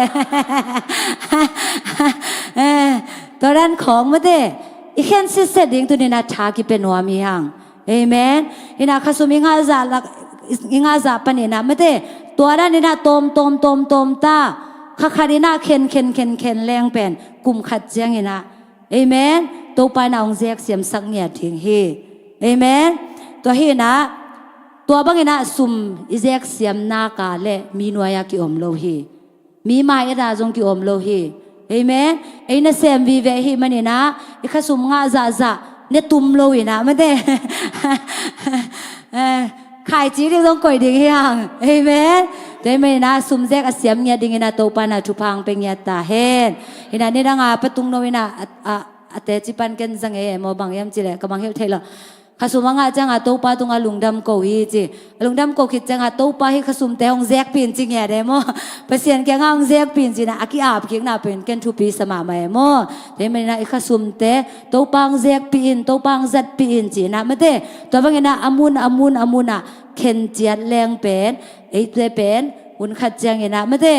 ตอนนั้นของไม่ได้อีกแค่สิเสดิ่งตัวนี้นะชากิเป็นหัวมีหังเอเมนนี่นะข้าสมิงาซาลักอิงาซาปนินะไม่ได้ตัวนั้นนี่นะตมตาข้าคดีนะเข็นแรงเป็นกลุ่มขัดเจียงนี่นะเอเมนตัวไปนะองเสียกเสียมสักเนี่ยถึงฮีเอเมนตัวฮีนะต ตัวบางเงินะซุมอิเซกเสียมนากาเลมีนวายกิอมโลฮีมีมาเอดาจงกิอมโลฮีเอเมนไอ้นั่นเซมวีเวฮีมันนี่นะอีกสุ่มงาจะเนี่ยตุ่มโลยนะไม่ได้ขายจีที่ต้องก่อยดิ่งยังเอเมนแต่ไม่นะสุ่มแจกเสียมเนี่ยดิ่งนะโตปานะทุพังเป็นเนี่ยตาเห็นเห็นนี่ดังอาประตุงโนวินะแต่จีปันกันจังเอ๋มอบางยามจีเลยกำลังเฮลเทลข้าสุ่มงาจังอาโตปาตุงอาลุงดำโกฮีจีลุงดำโกคิดจังอาโตปาให้ข้าสุ่มแต่องแจกปีนจริงเนี่ยเดโมเปเสียนแกงองแจกปีนจีนะอากิอาบเกียงน่าเป็นกันทุปีสมาไม่โมแต่ไม่นะข้าสุ่มแต่โตปางแจกปีนโตปางจัดปีนจีนะไม่ได้ตัวบางนะอามุนอ่ะเข็นเจียดแรงเป็นไอ้ตัวเป็นอุ่นขัดจังนะไม่ได้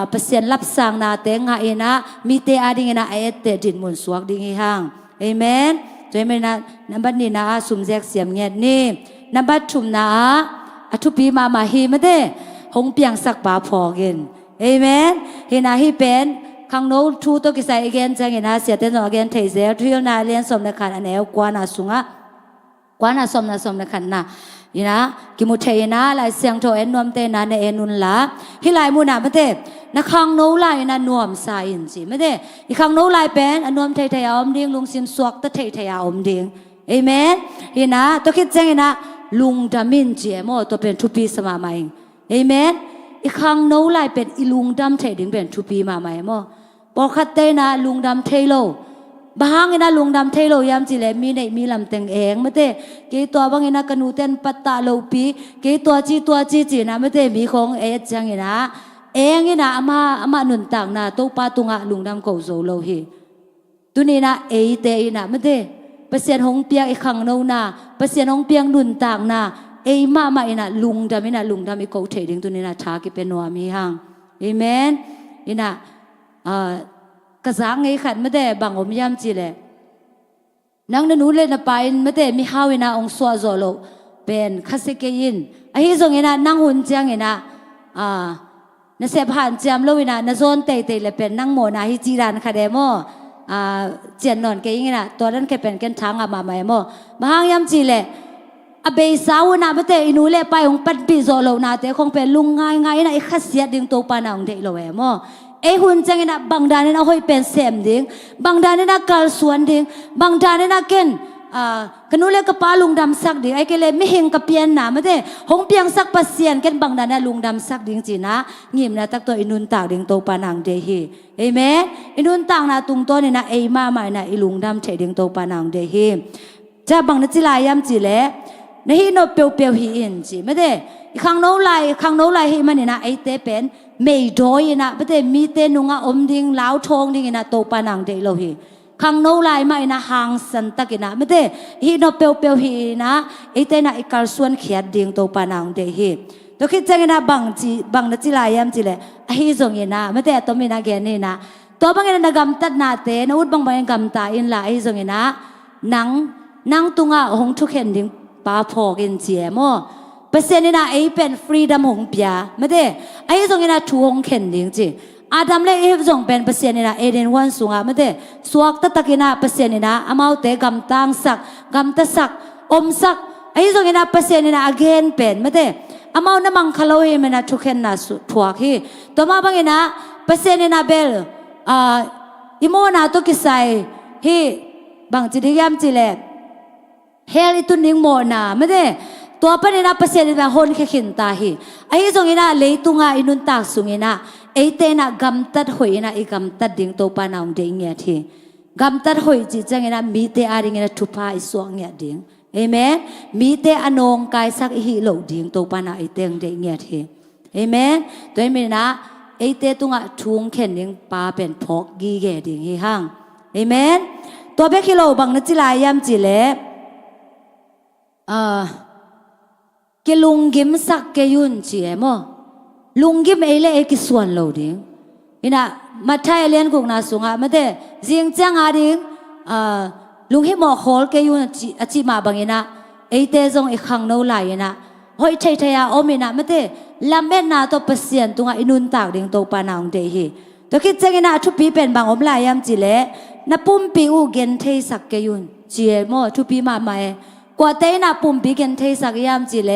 เปเสียนรับสั่งนาเตงหาเอนะมีเตอาดิ่งนะไอ้เตดินมุนสวกดิ่งห่างเอเมนตัวไม่นะนับบัดนี้นะสุ่มแจกเสียมเงียดนี่นับบัดชุมนะทุปีมาฮีไม่ได้หงเปียงสักป่าพอกินเอเมนเห็นนะฮีเป็นข้างโน้ตทูตัวกิสัยเกนจังนะเสียเต้นตัวเกนเทเซลที่นาเลียนสมในขันอันเอวกว่านาสุงะกว่านาสมในขันนะนี่นะกิมุเทนะลายเสียงโทเอ็นนวมเตนะในเอ็นุนละฮิลายมูนาไม่ได้นักข้างโน้ลายนะนวมสายอินสิไม่ได้อีกข้างโน้ลายเป็นอนวมเทยอมดิ่งลุงซิมสวกตะเทยอมดิ่งเอเมนนี่นะตัวคิดจังนะลุงดามินเจโมตัวเป็นทุปีสมาใหม่เอเมนอีกข้างโน้ลายเป็นอีลุงดำเทดิ่งเป็นทุปีมาใหม่โมบอกขัดเตนะลุงดำเทโลบางอินะลุงดำเทโลยามจิเลมีในมีลำเต็งเองไม่ได้เกี่ยตัวบางอินะกันนูเต้นปัตตาโลปีเกี่ยตัวจีนะไม่ได้มีของเอจังอินะเองอินะอามาหนุนต่างนะโตปาตุงะลุงดำโกโซโลฮีตุนีนะเอเตอินะไม่ได้เปเสียนหงเปียงอีกขังโนนะเปเสียนหงเปียงหนุนต่างนะเอมาอินะลุงดำอินะลุงดำอีโกเทดิงตุนีนะชากิเป็นนัวมีหังเอเมนอินะกระซังไงขันไม่ได้บางอมยามจีเลยนังนันูเลยนะไปไม่ได้มีฮาวินาองสวาโซโลเป็นคาเซเกยินไอ้ที่ส่งเงินนั่งหุ่นเจียงเงินน่ะเสียผ่านเจียมโลวินาน่ะโซนเตยเลยเป็นนั่งโมนาฮิจีรันคาเดโมเจียนนอนเกยิงนะตัวนั้นแค่เป็นกันทางมาไม่โมบางยามจีเลยอเบสาวนะไม่ได้อินูเลยไปองปัดปีโซโลนาแต่คงเป็นลุงง่ายนะไอ้ข้าเสียดึงตัวปานาองเดโลเอโมไอ้หุ่นจังนะบางดานนะห้อยเป็นเสมดิ่งบางดานนะกาลสวนดิ่งบางดานนะเก่นกันนู้นเลยกระป๋าลุงดำสักดิ่งไอ้เกเลยไม่เห็นกระเปียนหนาไม่ได้หงเปียงสักปัสเซียนกันบางดานนะลุงดำสักดิ่งจีนะงิมนะตักตัวอินุนตากดิ่งโตปานังเดฮีเอเมอินุนตากนะตุงโตนี่นะไอ้มาใหม่นะไอ้ลุงดำเฉดิ่งโตปานังเดฮีจะบางนัดจิลายยามจีเล่ในฮีโนเปียวฮีอินจีไม่ได้ข้างโน้นไล่ให้มันนี่นะไอ้เตเป็นไม่ดอยนะไม่ได้มีเตนุงะอมดิ่งล้าวทองดิ่งนะโตปานังเดโลฮีข้างโน้นไล่มานะหางสันตะกินะไม่ได้ฮีโนเปียวฮีนะไอ้เตนะไอ้การส่วนเขียดดิ่งโตปานังเดฮีตัวคิดจังนะบางนัดจิลายยามจิเลยไอ้ฮีส่งเงินนะไม่ได้ตัวมีนะแกนี่นะตัวบางเงินนะกำตัดนาเตนะอุดบางกำตาอินละไอ้ส่งเงินนะนังตุงะหงทุกเห็นดิ่งป้าพอกินเจียโมเปอร์เซ็นต์นี่นะไอ้เป็นฟรีดัมหงเปียไม่ได้ไอ้ส่งนี่นะถูหงเข็นดิ่งจีอาดัมเลยไอ้ส่งเป็นเปอร์เซ็นต์นี่นะเอเดนวันสูงอ่ะไม่ได้สวกตะตะกินะเปอร์เซ็นต์นี่นะอามาเตะกำตังสักกำตะสักอมสักไอ้ส่งนี่นะเปอร์เซ็นต์นี่นะอเกนเป็นไม่ได้อามาน้ำมันคาโลเอมันนะทุกเข็นนะถูกที่ตัวมาบางนี่นะเปอร์เซ็นต์นี่นะเบลอิโมนาตุกิไซที่บางจีที่ย้ำจีเล่เฮลิตุนิงโมนาไม่ได้ตัวปนินาเปอร์เซ็นต์นี่นะฮอนแค่ขินตาฮีไอ้ส่งนี่นะเลยตุงาอินุนตากสุงินะไอ้เตนะกำตัดหอยนะไอ้กำตัดดิ่งตัวปานาองเดียงเงี้ยทีกำตัดหอยจีจังนะมีเตอาดิ่งนะทุพาไอ้สวงเงี้ยดิ่งเอเมนมีเตอนงกายสักฮิโลดิ่งตัวปานาไอ้เตียงเดียงเงี้ยทีเอเมนตัวเอเมนนะไอ้เตตุงาทุ่งเข็นดิ่งปาเป็นพอกกีเกดิ่งฮีฮังเอเมนตัวเบคิโลบังนัดจิลายยามจิเลเกลุงกิมสักเกยุนจีเอโมลุงกิมเอเลเอกิส่วนโลดิงอินะมาไทยเลียนกุกนาสุงะมาเดจิงจังอาดิงลุงฮิโมโคลเกยุนจีมาบังอินะเอเตจงอีขังโนไลนะหอยไทยโอมินะมาเดลำเม็ดนาตัวเปอร์เซ็นต์ตุงอินุนตากดิงตัวปานาองเดฮีตัวคิดจังอินะทุปีเป็นบางอมลายยามจีเลนับปุ่มปีอูเกนเทสักเกยุนจีเอโมทุปีมาไม่กว่าเตนะปุ่มปีเกนเทสักยามจีเล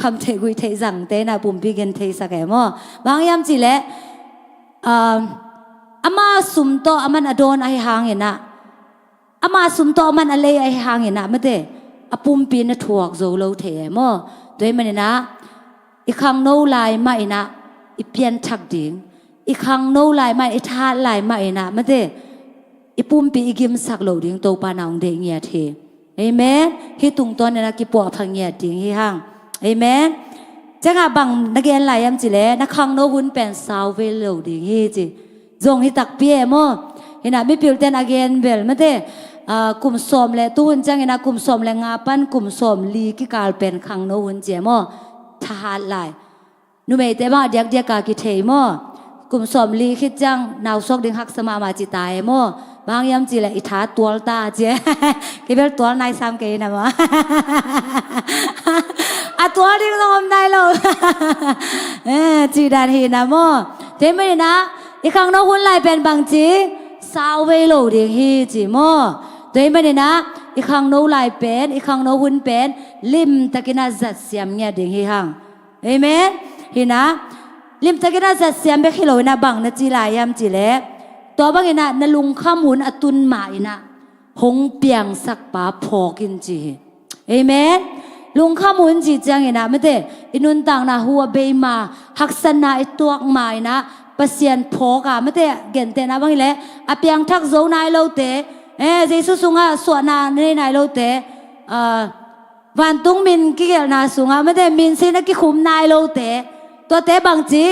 คำเทกุยเทสังเตนะปุ่มปีกันเทสักแก่มอบางยามจีเละอามาสุมโตอามันอดอนไอหางเห็นนะอามาสุมโตอามันอะไรไอหางเห็นนะไม่ได้อาปุ่มปีนถวกโจโลเทมอโดยมันนะอีกครั้งโนลายมาอีนะอีเปลี่ยนทักดิ่งอีกครั้งโนลายมาอีทาลายมาอีนะไม่ได้อีปุ่มปีอีกิมสักโลดิ่งโตปานองเดียเงียเทเอเมนฮิตุงตัวเนี่ยนะกิปวพังเงียดิ่งฮิฮังเอเมนจะงาบังนักเรียนหลายยามจีเล่นักขังโนหุ่นเป็นสาวเวลโลดิ่งฮิจีจงฮิตักเปียโมเห็นนะไม่เปลี่ยนแต่นักเรียนเบลไม่ได้กลุ่มสมและตู้หุ่นจังเห็นนะกลุ่มสมและงาปันกลุ่มสมลีกิกาลเป็นขังโนหุ่นเจโมทหารหลายนูเมแต่ว่าเดียกกากิเทโมกลุ่มสมลีคิดจังนาวซอกดึงหักสมาจิตายโมบางยามจีเลยอิทาตัวตาเจ้กิเบลตัวนายซ้ำเกยนะมั้งอะตัวดิ้งลมได้เลยจีดานเห็นนะมั้งเทไม่นะอีกครั้งน้องหุ่นลายเป็นบางจีสาวเวโลดิ้งฮีจีมั้งเทไม่นะอีกครั้งน้องลายเป็นอีกครั้งน้องหุ่นเป็นลิมตะกินาจัดเสียมเนี่ยดิ้งฮีฮังเอเมนเห็นนะลิมตะกินาจัดเสียมเบคิโลนะบังนะจีลายยามจีเล่ตัวบางอย่างนลุงข้ามุนอตุนหมายนะหงเปียงสักป่าพอกินจีเอเมนลุงข้ามุนจีจังอย่างนะไม่ได้อินุนต่างนะหัวเบยมาหักษณะตัวหมายนะประเสียนพอกะไม่ได้เก่งแต่นะบางอย่างอเปียงทักโจนายโลเตเจสุสุงะสวนาในนายโลเตวันตุงมินกิเกลนาสุงะไม่ได้มินสินักกิคุมนายโลเตตัวเตบางจี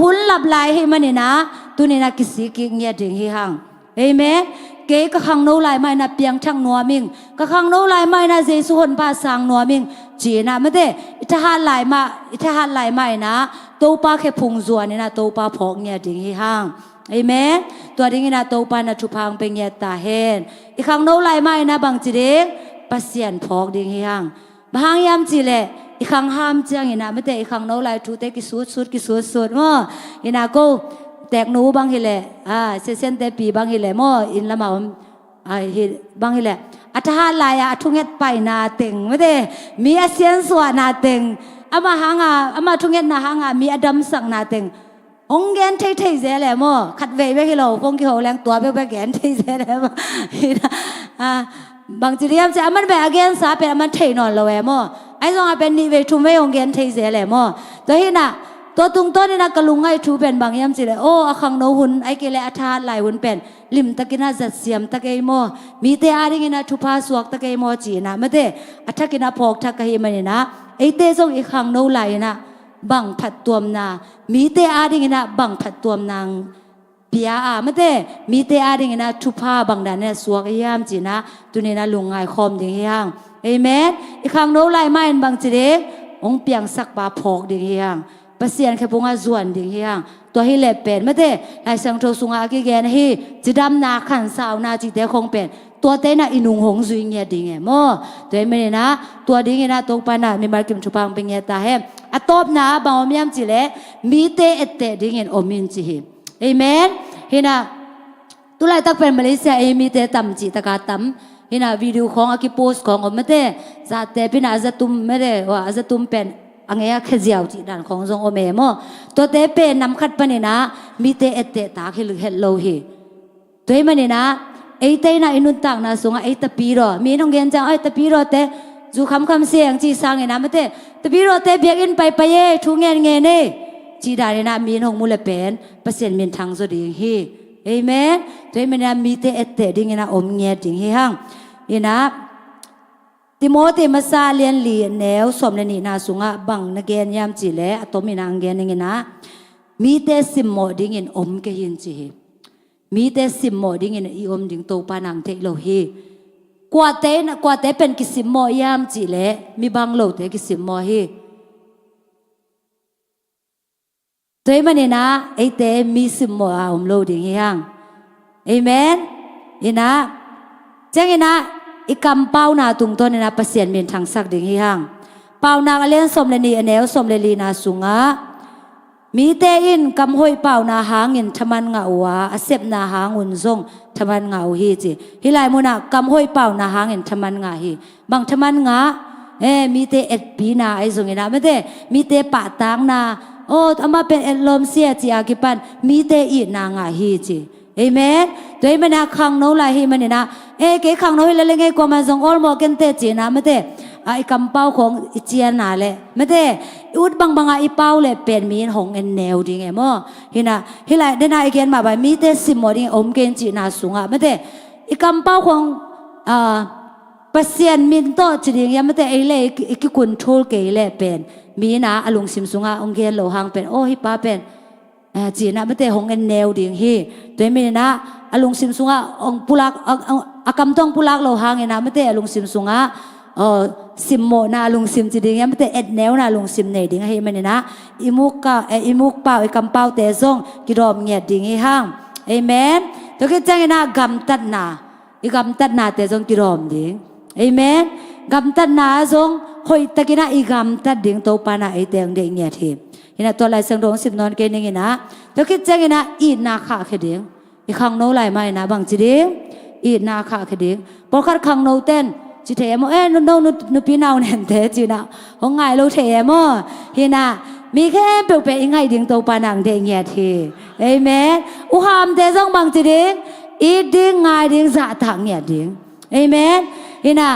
หุ่นหลับไหลให้มันนี่นะตัวนี้นะกิสิกิเงียดิ่งฮิฮังเอเมนเก๋ก็ขังโนลายไม่นะเปียงช่างนัวมิงก็ขังโนลายไม่นะเจสุนภาสังนัวมิงจีนะไม่ได้อิทหารลายมาอิทหารลายไม่นะตัวป้าแค่พุงจวนนี่นะตัวป้าพอกเงียดิ่งฮิฮังเอเมนตัวดิ่งนะตัวป้านะชุพังเป็นเงียตาเฮนอีขังโนลายไม่นะบางจีเด็กปัสเซียนพอกดิ่งฮิฮังบางยามจีเล่อีขังห้ามจังนี่นะไม่ได้อีขังโนลายทุเตกิสุดมั้งนี่นะก็แตกหนูบางทีแหละเซนเตปีบางทีแหละมั่วอินละมาบางทีแหละอัฐานลายทุงเงไปนาเต็งไม่ได้มีอาเซียนสวนาเต็งอามาหางอามาทุงเงนาหางมีอดัมสังนาเต็งองเกนเทเซแหละมั่วขัดเวไปกิโลฟงกิโลแรงตัวไปแกนเทเซแหละบางทีเรียมจะมันไปอเกนสาเป็นมันเทนอนเลยมั่วไอ้ตรงเป็นนิเวศทุ่มเวองเกนเทเซแหละมั่วตัวที่น่ะตัวตุงต้นนี่นะกะลุงไอ้ทูเป็นบางยามสิเลยโอ้อคังโนหุนไอ้เกลอาทาหลายหุนเป็นลิมตะกินาจัดเสียมตะเกยโมมีเตอาดิงินะทุพาสวกตะเกยโมจีนะไม่เตอัฐกินาพอกทักกะเฮมันนี่นะไอ้เตส่งอีคังโนไหลนะบังผัดตัวมนามีเตอาดิงินะบังผัดตัวมนางเปียไม่เตมีเตอาดิงินะทุพาบังดานเนี่ยสวกยามจีนะตัวนี้นะลุงไงคอมดิ่งยังเอเมนอีคังโนไหลไม่บางจีเดองเปียงสักปาพอกดิ่งยังปัสเซียนแค่พงอาจวนดิ่งเฮียงตัวให้เล็บเป็นไม่ได้ไอ้สังโทสุงอากิเกนฮีจิดำนาขันสาวนาจิเตคงเป็นตัวเต้น่ะอินุงหงซุยเงียดิ่งเงโมตัวไม่ได้นะตัวดิ่งนะตกปานะมีมาร์กิมชุพังเป็นเงียตาเฮมอะตบนะบางอมยามจิเลมีเตเอเตดิ่งเงอมินจิฮิเอเมนเฮนะตุลาตักเป็นมาเลเซียเอมีเตตัมจิตะกาตัมเฮนะวิดีโอของอากิโพสของอมเตซาเตปินะอาจจะตุมไม่ได้ว่าอาจจะตุมเป็นอังเงียขยาวจีดันของทรงโอเมโมตัวเตเป็นนำขัดปนินะมีเตเอเตตาคิลเฮลโลฮีตัวมันนี่นะไอเตนะอินุตังนะสงไอตะปีรอมีน้องเกนจังไอตะปีรอเตจูคำเสียงจีสังเงนะไม่เตตะปีรอเตเบียกอินไปเย่ทุเงนเงเน่จีดานี่นะมีน้องมูลเป็นเปอร์เซ็นต์มีทางสุดยิ่งฮีเอเมนตัวมันนี่มีเตเอเตดิ่งนะอมเงียดิ่งฮีฮังนี่นะติโมเตมาซาเลียนลีแนวสมเลนีนาสุงะบังนักเกนยามจีเลอตมินางเกนเงนะมีเตสิมโมดิ่งอมเกยินจีมีเตสิมโมดิ่งอีอมดิ่งโตปานังเทโลฮีกว่าเตเป็นกิสิมโมยามจีเลมีบางโลเตกิสิมโมฮีตัวมันนี่นะไอเตมีสิมโมอาอมโลดิ่งยังเอเมนนี่นะจังนะอีกำเป้านาตุงต้นนะประเสียนเมียนทางสักดิ่งห่างเป้านาเลี้ยนสมเลนีอเนวสมเลลีนาสุงะมีเตอินกำห้อยเป้านาหางินทมันงะวะอาเสบนาหางุนซงทมันงะฮีจีฮิไลมุนะกำห้อยเป้านาหางินทมันงะฮีบางทมันงะ มีเตเอ็ดปีนาไอส่งนะไม่เตมีเตปะตางนาโอ้อามาเป็นเอ็ดลมเสียจีอากิปันมีเตอีนางาฮีจีเอเมนโดยมันนะขังโนลายฮีมันนะเกขังโนฮิเลงไงกว่ามันส่งออลโมกันเตจีนะไม่เตไอ้กำเป้าของอิเจียนาเลยไม่เตอุดบางไอ้เป้าเลยเป็นมีนหงเอ็นแนวดีไงมั่วฮินะฮิไลเดน่าไอเกนมาไปมีเตสิมอดีอมเกนจีนาสูงอ่ะไม่เตไอ้กำเป้าของปัสยานมินโตจีดียังไม่แต่ไอเล่ไอ้กิคุนโทลเกยเล่เป็นมีนะอลุงซิมสุงะองเกนโลหังเป็นโอ้ฮิป้าเป็นจีนะไม่แต่หงเงินแนวดิ่งฮีตัวมีนะอลุงซิมสุงะองปุลักอากำต้องปุลักโลหังเงนะไม่แต่อลุงซิมสุงะซิมโมนะอลุงซิมจีดียังไม่แต่เอ็ดแนวนะอลุงซิมเนดิ่งฮีมันนะอิมุกเป่าไอกำเป่าเตซงกิรอมเงียดดิ่งฮีหังเอเมนตัวกิจังนะกำตัดนาอีกำตัดนาเตซงกิรอมดิ่งเอเมนกำตัดนาซงหอยตะกินะอีกำตัดดิ่งโตปานาไอเตียงเดียงเงียทีเห็นตัวลายสังดงสิบนอนเกณฑ์ยังไงนะตัวคิดจังไงนะอีนาขาเขดิ่งอีขังโนลายไม่นะบางจีดิ่งอีนาขาเขดิ่งพอคัดขังโนเต้นจีเทมนุปีนาวเน่นเทจีนะหงไงโลเทมเห็นนะมีแค่เปลวเป็นยังไงดิ่งโตปานังเดียงเงียทีเอเมนอุหามเตซงบางจีดิ่งอีดิ่งไงดิ่งจะถังเงียดิ่งเอเมนเห็นนะ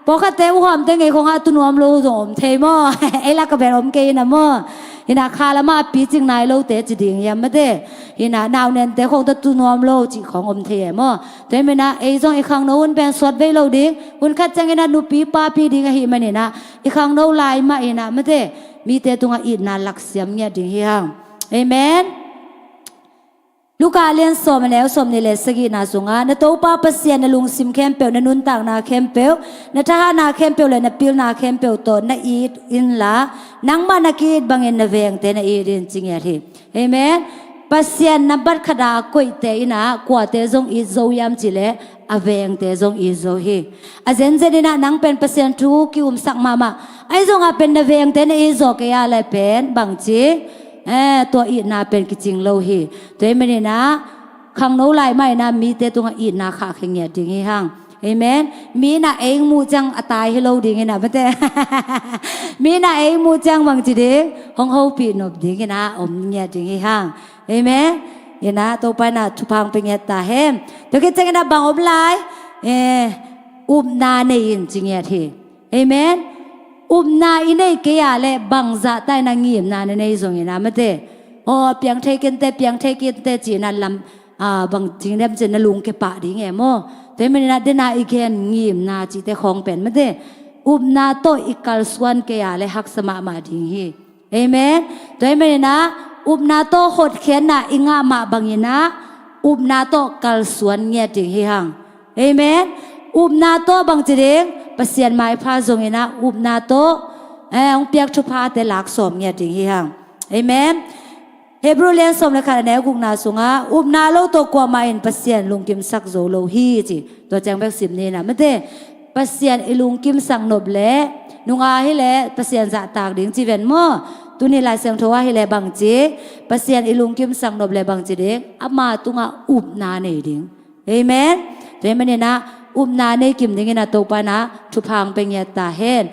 พอคัดเตอุหามเตงไงคงอาตุนวมโลสมเทมไอ้ลักกระเบนอมเกยนะมเห็นนะคาละมาปีจิงนายโลเตจีดิ่งยังไม่ได้เห็นนะนาวเน้นแต่คงตะตุนวมโลจีของอมเทียมแต่ไม่นะไอ้ซองไอ้ขังโน้นเป็นสวดไว้โลดิ่งคุณคัดจังไงนะนูปีป้าปีดิ่งไอ้มันเนี่ยนะไอ้ขังโน้ลายมาเห็นนะไม่ได้มีแต่ตรงอีน่าลักเสียมเนี่ยดิ่งเฮียงเอเมนลูกาเลียนสมแล้วสมนี่เลยสกีนาสุงานโตป้าเปเซียนลุงซิมเข้มเปียวนุนต่างนาเข้มเปียวทหารนาเข้มเปียวเลยปิลนาเข้มเปียวตัวนาอีดอินละนังมานากีดบางเงินนาเวงเตนาอีดินจริงอย่างที่เอเมนเปเซียนนับบัดขดากุยเตอินะกว่าเตจงอีโซยามจิเลอเวงเตจงอีโซฮีอาเซนเจดินะนังเป็นเปเซียนทุกิอุมสักมาไอจงอาเป็นนาเวงเตนาอีโซเกียเลยเป็นบางจีตัวอีนาเป็นกิจริงโลหีตัวไม่ได้นะขังโนลายไม่นะมีแต่ตัวอีนาขาเขียดดิ่งห้างเอเมนมีนะเองมูจังอตายให้เราดิ่งนะไม่แต่มีนะเองมูจังบางจีดิ่งห้องเฮาปีนบดิ่งนะอมเงียดิ่งห้างเอเมนเห็นนะตัวไปนะทุพังเป็นเงียตาเฮมตัวกิจจังนะบางอมลายอุบนาในอินจริงเงียทีเอเมนอุบนาอินในเกียเลบังจะใต้นางเงียบนาในส่งนะไม่เตโอ้เปียงเทกินเตเปียงเทกินเตจีนันลำบางจริงเดมจะนลุงเก็บปะดีไงโมแต่ไม่นาเดนาอีกแค่เงียบนาจีเตของเป็นไม่เตอุบนาโตอีกัลสวนเกียเลหักสมามาดีฮีเอเมนแต่ไม่นาอุบนาโตหดเขียนนาอิงามาบางยินะอุบนาโตกัลสวนเงียดีฮีหังเอเมนอุบนาโตบางจีเด้งเปเซียนไม้พาจงเนะอุบนาโตองเปียกชุพาแต่หลักสมเงียดิ่งเฮียงเอเมนเฮบรูเลียนสมเลยค่ะแนวกุงนาสุงะอุบนาโลโตกว่ามาอินเปเซียนลุงกิมสักโซโลฮีจีตัวแจงแบกสิบนี่นะไม่ได้เปเซียนอิลุงกิมสังนบเละนุงอาให้เละเปเซียนจะตากดิ่งจีเวนโมตุนี่ลายเสียงโทว่าให้เละบางจีเปเซียนอิลุงกิมสังนบเละบางจีเด็กอามาตุงาอุบนาเนดิ่งเอเมนแต่ไม่เนี่ยนะอุบนาในกิมดิ่งนะตัวปานะทุพังเป็นเงียตาเฮน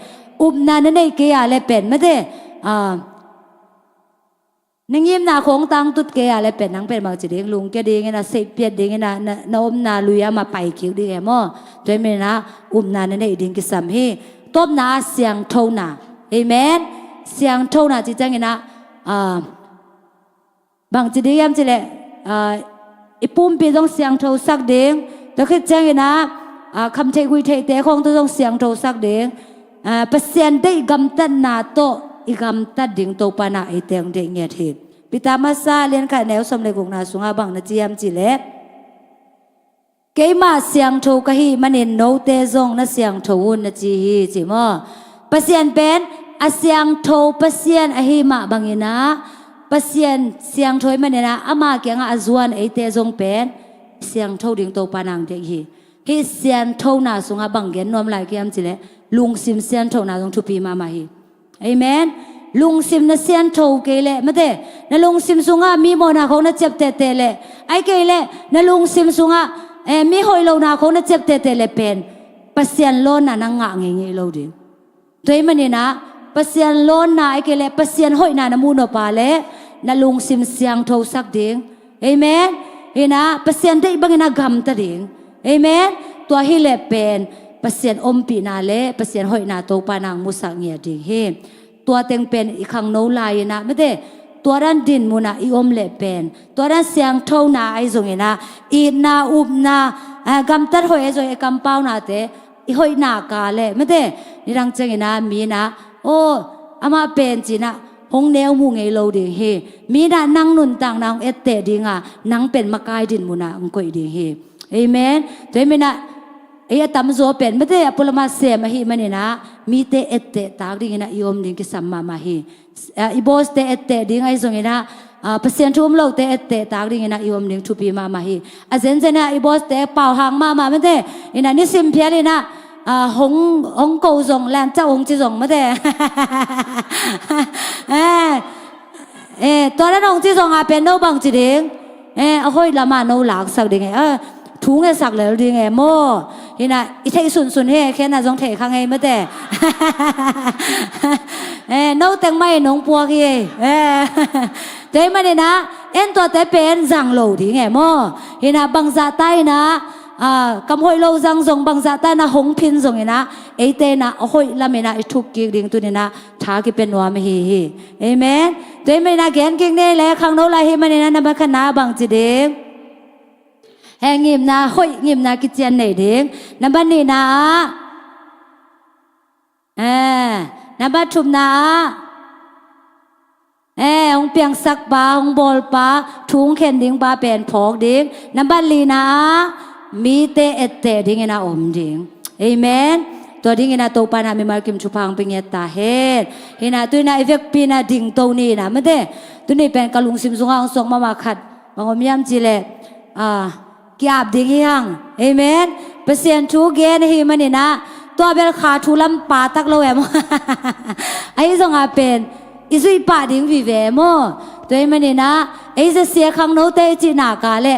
อุบนาในเกียเลเป็นไม่ได้นังยิ้มนาของตังตุดเกียเลเป็นนังเป็นบางจีเด็กลุงแกดีไงนะเสียเปียดดีไงนะนอมนาลุยมาไปคิวดีไงมั่วด้วยไม่นะอุบนาในดิ่งกิสัมฮีต้มนาเสียงโทนาเอเมนเสียงโทนาจีจังไงนะบางจีเด็กยามจีเลอีปุ่มปีต้องเสียงโทสักเด้งแต่คือจังไงนะคำเทคุยเทเตของต้องเสียงโทสักเด้งเปอร์เซ็นต์ได้กำตัดนาโตอีกำตัดดิ่งโตปานาไอเตียงเดียงเงียทีปิตามาซาเลียนค่ะแนวสมเลกุงนาสุงาบังนาจียมจีเล่เกมาเสียงโทกะฮีมันเห็นโนเตซงนาเสียงโทวุนนาจีฮีจีมอเปอร์เซ็นต์เป็นอาเสียงโทเปอร์เซ็นต์อฮีมาบังยินะเปอร์เซ็นต์เสียงโทมันเนี่ยนะอามาเกียงอาจวนไอเตซงเป็นเสียงโทดิ่งโตปานังเดียงฮีฮีเสียงโทนาสุงาบังเกนนวมลายเกียมจีเล่ลุงซิมเซียนโทนาตรงทุปีมาฮีเอเมนลุงซิมนาเซียนโทเกเลไม่ได้นาลุงซิมสุงามีโมนาของนาเจ็บเตเตเลไอเกเลนาลุงซิมสุงามีหอยโลนาของนาเจ็บเตเตเลเป็นปัสเซียนโลนานังงะเงี้ยโลดิ ด้วยมันนี่นะปัสยานล้นนาไอเกเลปัสยานห้อยนานามูนอปาเลนาลุงซิมเสียงโทสักดิ่งเอเมนเฮนะปัสยานได้บังนากำตะดิ่งเอเมนตัวฮิเลเป็นปัสยานอมปีนาเลปัสยานห้อยนาโตปานางมุสักเงียดิ่งเฮตัวเต็งเป็นอีขังโนลายนะไม่ได้ตัวด้านดินมุนาอีอมเลเป็นตัวด้านเสียงเท่านาไอซงเงนะอีนาอุบนากำตัดหอยไอซงเอกำเป้านาเตอีหอยนากาเลไม่ได้นี่รังเจงนะมีนะโอ้อามาเป็นจีนะหงแนวมุงไอโลดิเฮมีนะนั่งนุนต่างนางเอเตดิงะนั่งเป็นมากายดินมุนาองกุยดิเฮเอเมนตัวไม่นะไอ้ตั้มโซเป็นไม่ได้ปุลมาเสมาฮีมันนี่นะมีเตเอเตตากดิ่งนะอีอมดิ่งกิสัมมาฮีอีบอสเตเอเตดิ่งไอซงเงนะเปอร์เซ็นต์ทุ่มโลกเตเอเตตากดิ่งนะอีอมดิ่งทุปีมาฮีอาเซนเจนะอีบอสเตเป่าหางมาไม่ได้อินะนิสิมเพียนี่นะหงโกซงแลนเจ้าหงจีซงไม่ได้ตัวนั้นหงจีซงเป็นโนบังจีดิ่งเอาค่อยละมาโนหลักสักดิ่งถุงไอ้สักแล้วดิ่งโม่เห็นนะอีเทสุนเฮแค่น่ะจงเทข้างไงไม่ได้โนแต่งไม่หนงปัวกี้เดี๋ยวมาเนี่ยนะตัวแต่เป็นจังโลดิ่งโม่เห็นนะบังซาใต้นะกำหอยโลจังส่งบังซาใต้นะหงพินส่งเห็นนะไอเตนะหอยละเมนะทุกกิดิ่งตัวเนี่ยนะท้ากิเป็นวัวไม่ฮีเอเมนเดี๋ยวมาเนี่ยแกนกิ่งเนี่ยแหละข้างโน้นอะไรให้มาเนี่ยนะนับขนาบังจีดิ่งแหงงิมนาหอยงิมนากิจเจนไหนเด้งนับบันนี่นะนับบันชุมนาองเปียงสักปาองบอลปาถุงเข็นดิ้งปาเป็นพอกดิ้งนับบันลีนามีเตเอเตดิ้งนะอมดิ้งเอเมนตัวดิ้งนะโตปานามีมาร์กิมชุพังเป็นเงตาเฮดเฮนะตัวน่ะเอฟเฟกปีนะดิ้งโตนี่นะไม่ได้ตัวนี้เป็นกะลุงซิมซุงองส่งมาขัดบางอมยามจีเล่กียบดิ่งยังเอเมนเปอร์เซ็นต์ทูเกนฮีมันนี่นะตัวเบลขาทูลำปาตักโลเอมไอ้ส่งอาเป็นอิสุยปาดิ่งวิเวมตัวมันนี่นะไอ้จะเสียขังโนเตจินากาเล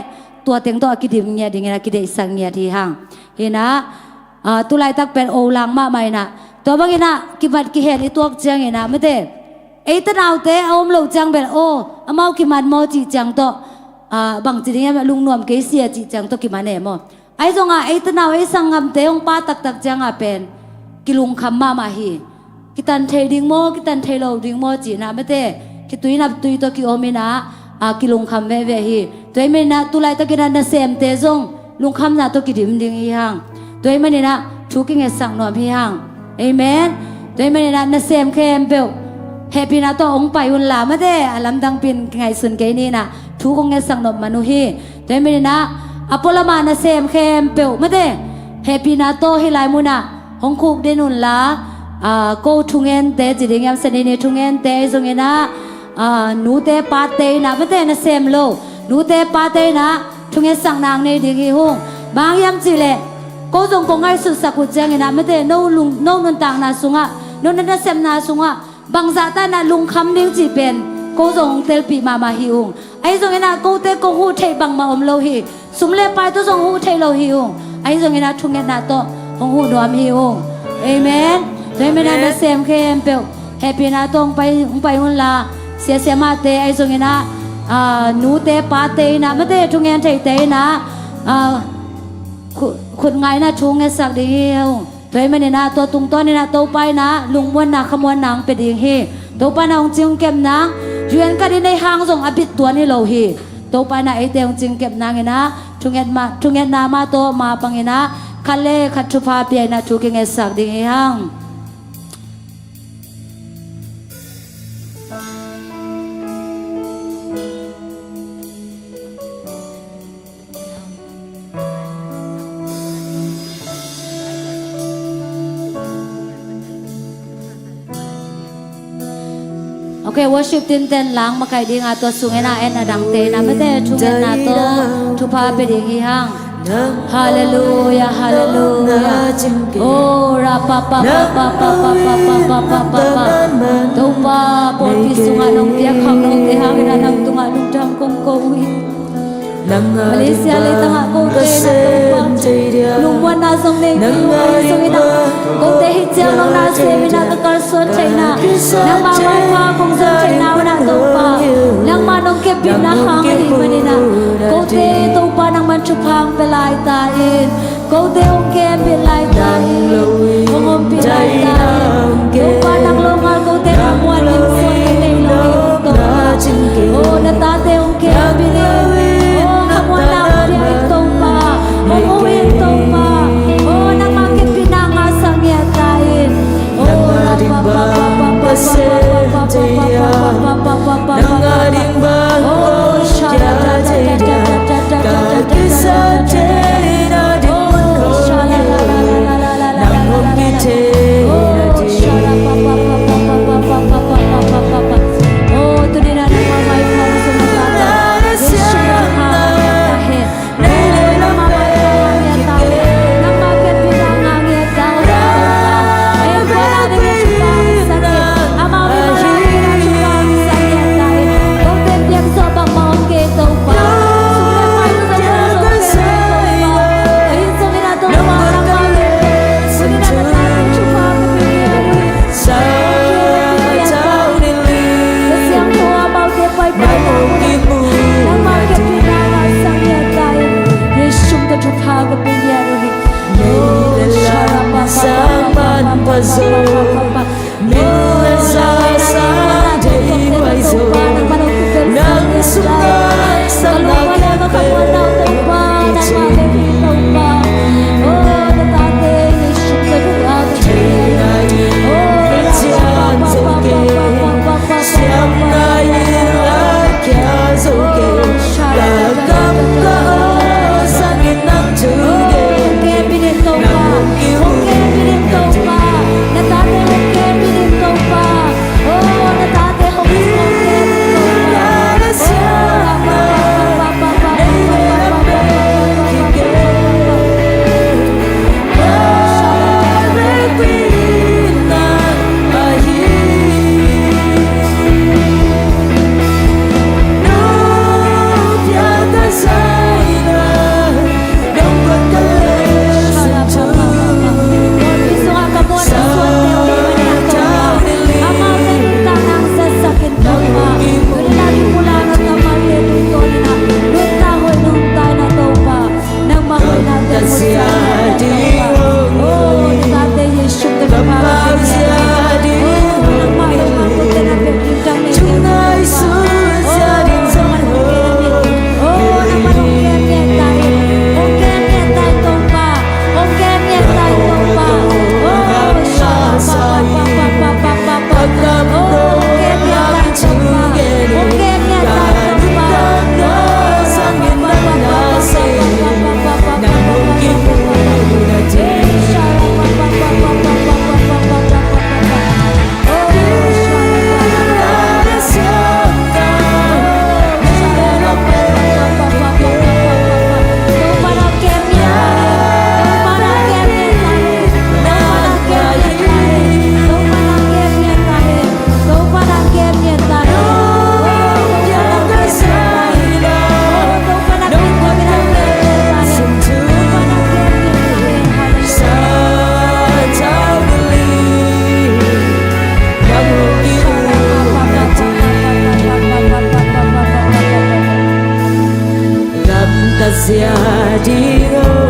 ตัวเต็งตัวกิดิมเงียดิ่งนะกิเดสังเงียที่ห้างเห็นนะตุไลตักเป็นโอลังมาไม่นะตัวบางนะกิบัดกิเห็นไอ้ตัวเจียงเห็นนะไม่ได้ไอ้ตะนาวเตออมโลจังเป็นโออามากิมันโมจิจังโตบางทีเนี่ยลุงนวมเกษียจีจังตัวกิมันเองมั้งไอ้จงไอ้ตะนาวไอ้สังคมเตองป้าตักจังเป็นกิลุงคำมาฮีกิตันเทดิ้งโมกิตันเทโลดิ้งโมจีนะไม่เตะกิตุยนับตุยตัวกิโอมินะกิลุงคำเวฮีตัวไม่นะตุไลตะกินันนะเซมเตจงลุงคำนะตัวกิดิมดิ้งฮีฮังตัวไม่นะชูกิเงสังนวมฮีฮังเอเมนตัวไม่นะนะเซมเคมเบลเฮปีนาตัวองไปอุนลาไม่ได้อลัมดังปินไงสุนเกนี่นะทุกองเงสังนบมนุฮีแต่ไม่ได้นะอพอลมานะเซมเคมเปลไม่ได้เฮปีนาโตให้ลายมุนะหงคุกเดนุนลาโกทุงเงินเตจิดิงยามเสนีนี่ทุงเงินเตจงเงินะนูเตปาเตนะไม่ได้นะเซมโลนูเตปาเตนะทุงเงินสังนางในดิงฮงบางยามจิเลโกจงคงไงสุดสักขุดเจงนะไม่ได้โนลุงโนนุนต่างนาสุงะโนนันเซมนาสุงะบางซาตานะลุงคำดิ้งจีเป็นโกจงเตลปีมาฮิวงไอ้จงเงินะโกเตโกหูเทบังมาอมโลหิสุมเลไปตัวจงหูเทโลฮิวงไอ้จงเงินะทุงเงินะโตหงหูดวมฮิวงเอเมนโดยไม่นานเซมเคมเปลเฮปีนาตงไปหุ่นลาเสียมาเตไอ้จงเงินะนูเตปาเตนะไม่เตทุงเงินเตนะขุดไงนะทุงเงินสักเดียวโดยไม่นานตัวตุงต้นนี่นะโตไปนะลุงม้วนนะขมวนนางเป็นดิงเฮโตไปนะองจิงเก็บนางยืนกันในห้างส่งอภิตัวนี่โลหิโตไปนะไอเตียงจิงเก็บนางนะทุงเงินนามาโตมาปังนะคันเล่ขัดชุพาเปียนะทุกเงินสักดิงห้าง Okay, worship tin ten lang makai ding ato sungena en adang te na mete chungen na to thupa pe ding hi hang. Hallelujah, hallelujah. Oh, ra pa pa pa pa pa pa pa pa pa pa pa. Thupa por pi sunga nong tia khang nong te hang na nang tunga lung tam kong ko wi. Malaysia le tanga ko te na thupa. Lung wan na song le ki sung ina. Kung te hit siang nong na sewi na kakal suan China. Nang mamay pa kung suan China wana tupa. Nang manong kepin na hang himanina. Kung te tupa nang manchupang pelay tain. Kung te ong kepilay tain. Kung ong pilay tain. Tupa nang longal kung te nang muan yung suan ilay long tupa. Oh natate ong kepilay. Oh kamuan na ong diay tupa. Oh uwing tupa. Oh nang makit pinangasang yatain. Oh Hãy subscribe cho kênh Ghiền Mì Gõ để không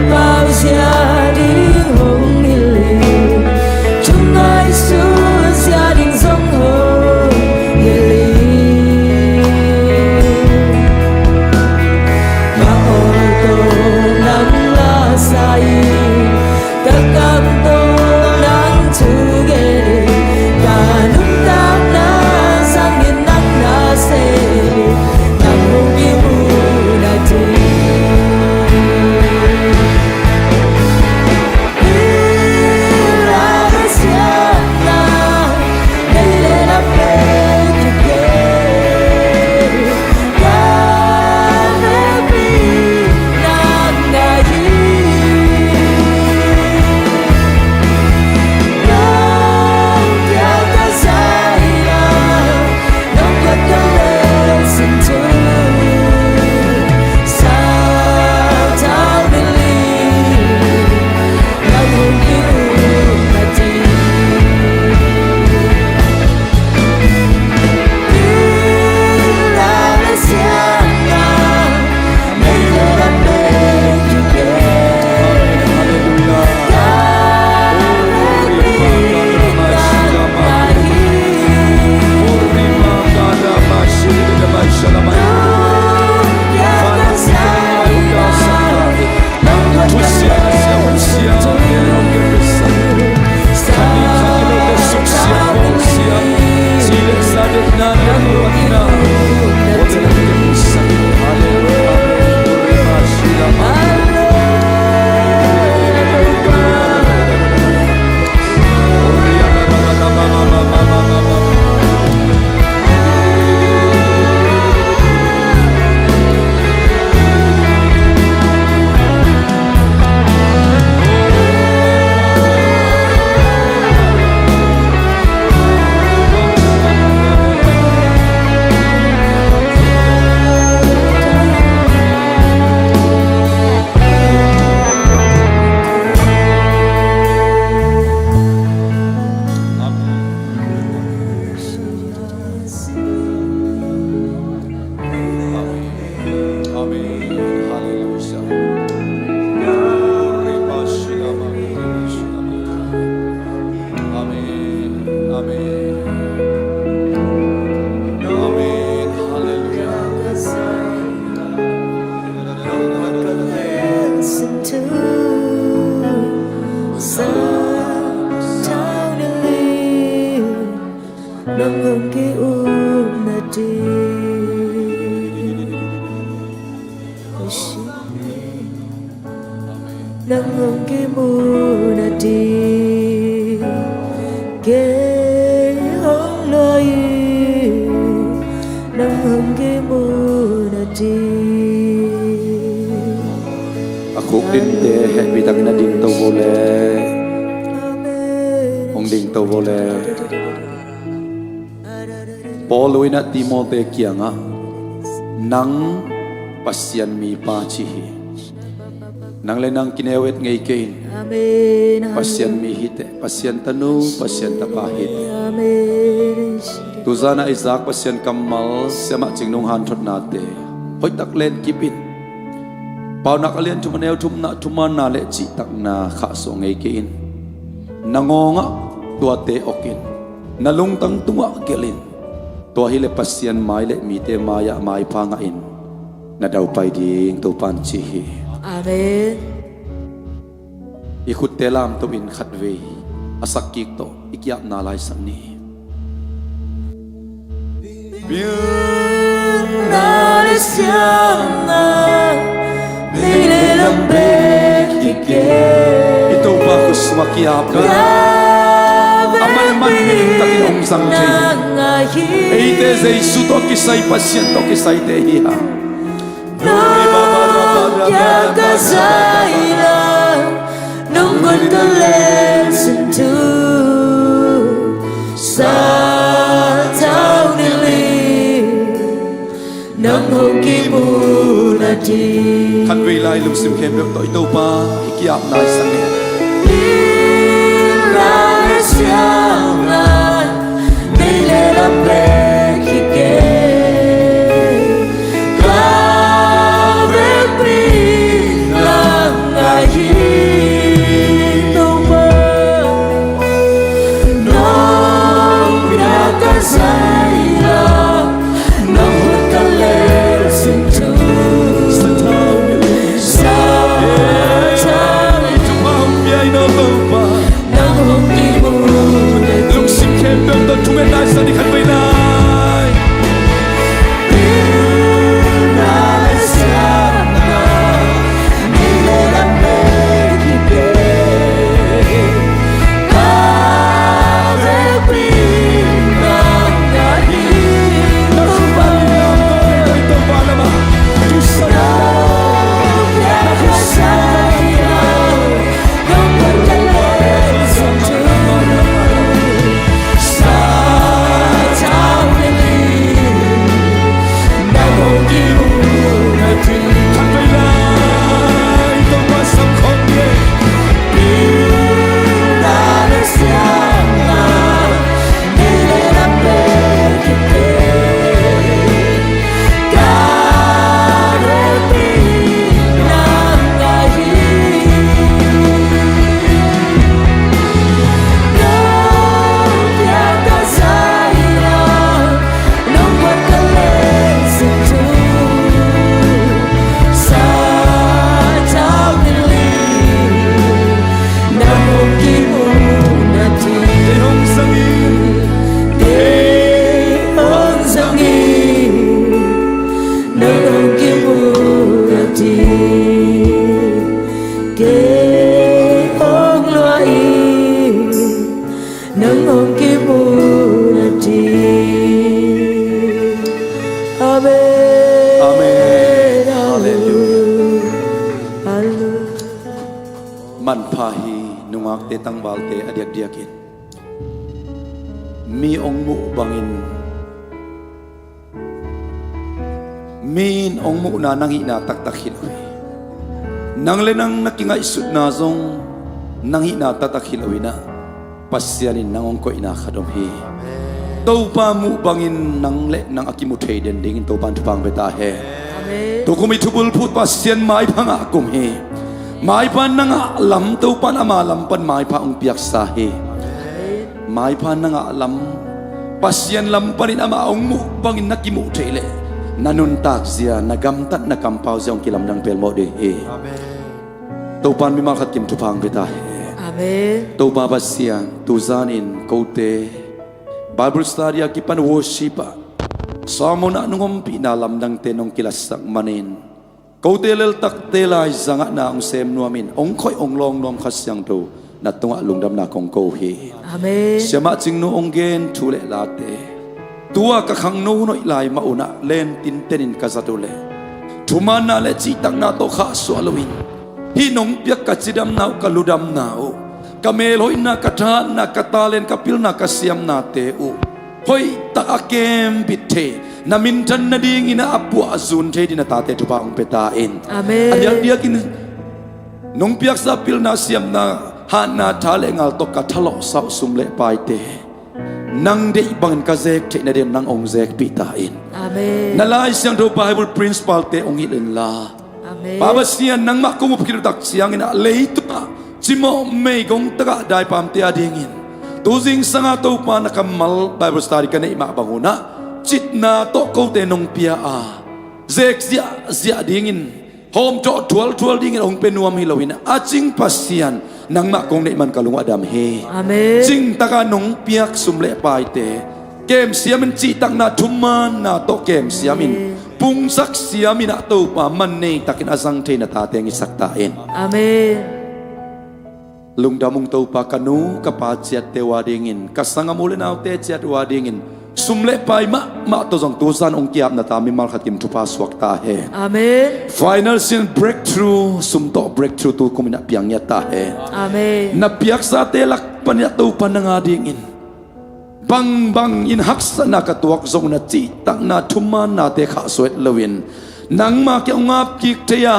bỏ lỡ nang hong ki mu na ti ke hong loi nang hong ki mu na ti Aku dinte bitang na ding to bole ong ding to bole Poloy na Timote kianga nang pasyan mi pa chihi nang lenang kinewet ngay kain amen pasyan mi hite pasyan tanu pasyan tapahit amen tuzana Isaac pasyan kamal sema jingnung hantot nate hoy taklen kipin pau nak alian tumanew tumana le chi tak na kha so ngay kain nangonga tuate okin nalungtang tunga kelin tua hile pasyan mai le mite maya mai pangain na daw pai ding to panchihi amen ikut telam to in khatwe asakik to ikyap na lai samni 나를 향나 내일의 lambeki게 ito ba kuswakiap ka aman man takin ong sangchay eite Jesu to kisay pasyan to kisay tehiha yakasayla nunggun kalensin tu sa tao nili nang hoki munati khatwe lai lumsim kem to ito ba ikyap na sange 나를 향나 내일의 lambeki게 man pahi nungak te tang balte adiak diakin mi ong mu bangin min ong mu na nangi na tak takhin nang lenang nakinga isut na zong nangi na tatakhin na pasyanin nangong ko ina khadom hi tau pa mu bangin nang le nang akimuthay den ding tau pan tupang beta he to kumi tubul put pasyan mai phanga kum hi mai pan nanga lam tau pan ama lam pan mai pa ong piak sa hi mai pan nanga lam pasyan lam panin ama ong mu bangin nakimuthay le nanun tak zia nagam tat nakampaw ziyong kilam nang pelmo de he tau pan mi makat kim tupang beta he Amen. tau pa pasyan tu zanin kote Bible study akipan worship samo na nungom pinalam ng tenong kilasak manin kau telel tak telai zangat na ong sem nuamin ong khoi ong long nom khasyang do na tunga lungdam na kong ko hi Amen. siama ching no ong gen thule late tua ka khang no noi lai ma una len tin tenin ka zatule thumana le chi tak na to kha so alowin hi nong piak ka chidam nau ka ludam nau kamel hoi na katha na katalen kapil na kasiam na te u hoi tak akem bithe namin tan na ding ina apu azun the dina tate tu pa ong petain Amen. adiak dia kin nong piak sa pil na siam na ha na thale ngal to ka thalo sa sumle pai te nang de bang ka zek the na dem nang ong zek pitain Amen. nalai siang do bible principal te ong ilin la Amen. baba sian nang ma ko mu pikir tak siang ina leitu chimo mei gong taka dai pam te adingin tuzing sanga to pa na kamal bible study ka nei ma banguna chit na to ko te nong pia a zek zia dingin hom to twal dingin ong penuam hilowina aching pasian nang ma kong nei man kalung adam he Amen. ching taka nong piak sumle pai te kem siamin chi tak na thuman na to kem siamin pung sak siamin na to pa man nei takin azang the na ta teng isaktain Amen. lungdamung to pa kanu kapaciat te wadingin kasangamule na te ciat wadingin sumle pai ma to jong tusan ong kiap na ta mi mal khatim thupa swak ta he Amen. final sin breakthrough sum to breakthrough tu kumina piang ya ta he Amen. na piak sa te lak panya to pananga dingin bang in haksa na katuak zong na chi tak na thuman na te kha soit lawin nang ma ke ngap kik te ya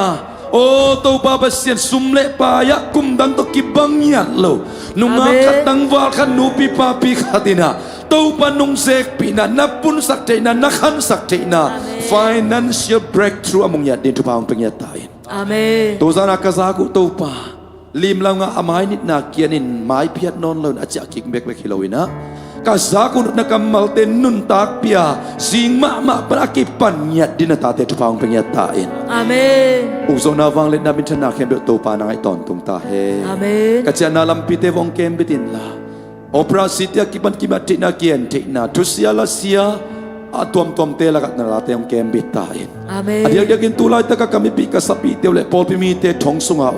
o to pa basien sumle pa ya kum dan to kibang ya lo nunga Amen. khatang wal khan nu pi pa pi khatina to pa nung sek pi na napun sak te na nakhan sak te na financial breakthrough among ya din tu pa ong pengya tain Amen. to zana ka za ku to pa lim lang nga amai nit na kianin mai piat non lon acha kik bek bek hilowina ka za ku na kamal te nun tak pia sing ma prakipan ya din ta te tu pa ong pengya tain Amen. uzo na wang let na min thana khem to pa na ngai ton tung ta he Amen. ka cha na lam pi te wong kem bitin la opera sitia kiban kimati na kien te na tu sia la sia atom te la kat na la te ong kem bitain Amen. adiak kin tulai ta ka kami pi ka sapi te le pol pi mi te thong sunga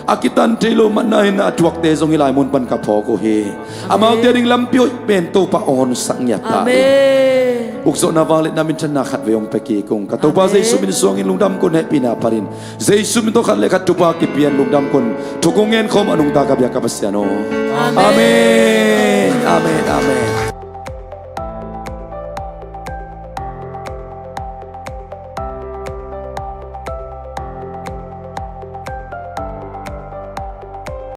akitan te lo man na hin atuak te zong ilai mun pan ka pho ko he amau te ding lam pi pen to pa on sang ya ta Amen. ukso na wang let namin thana khat ve ong peki kong ka to pa jesu min song in lungdam kon he pina parin jesu min to khat le khat tu pa ki pian lungdam kon thukungen khom anung ta ka bya ka pasyano amen amen amen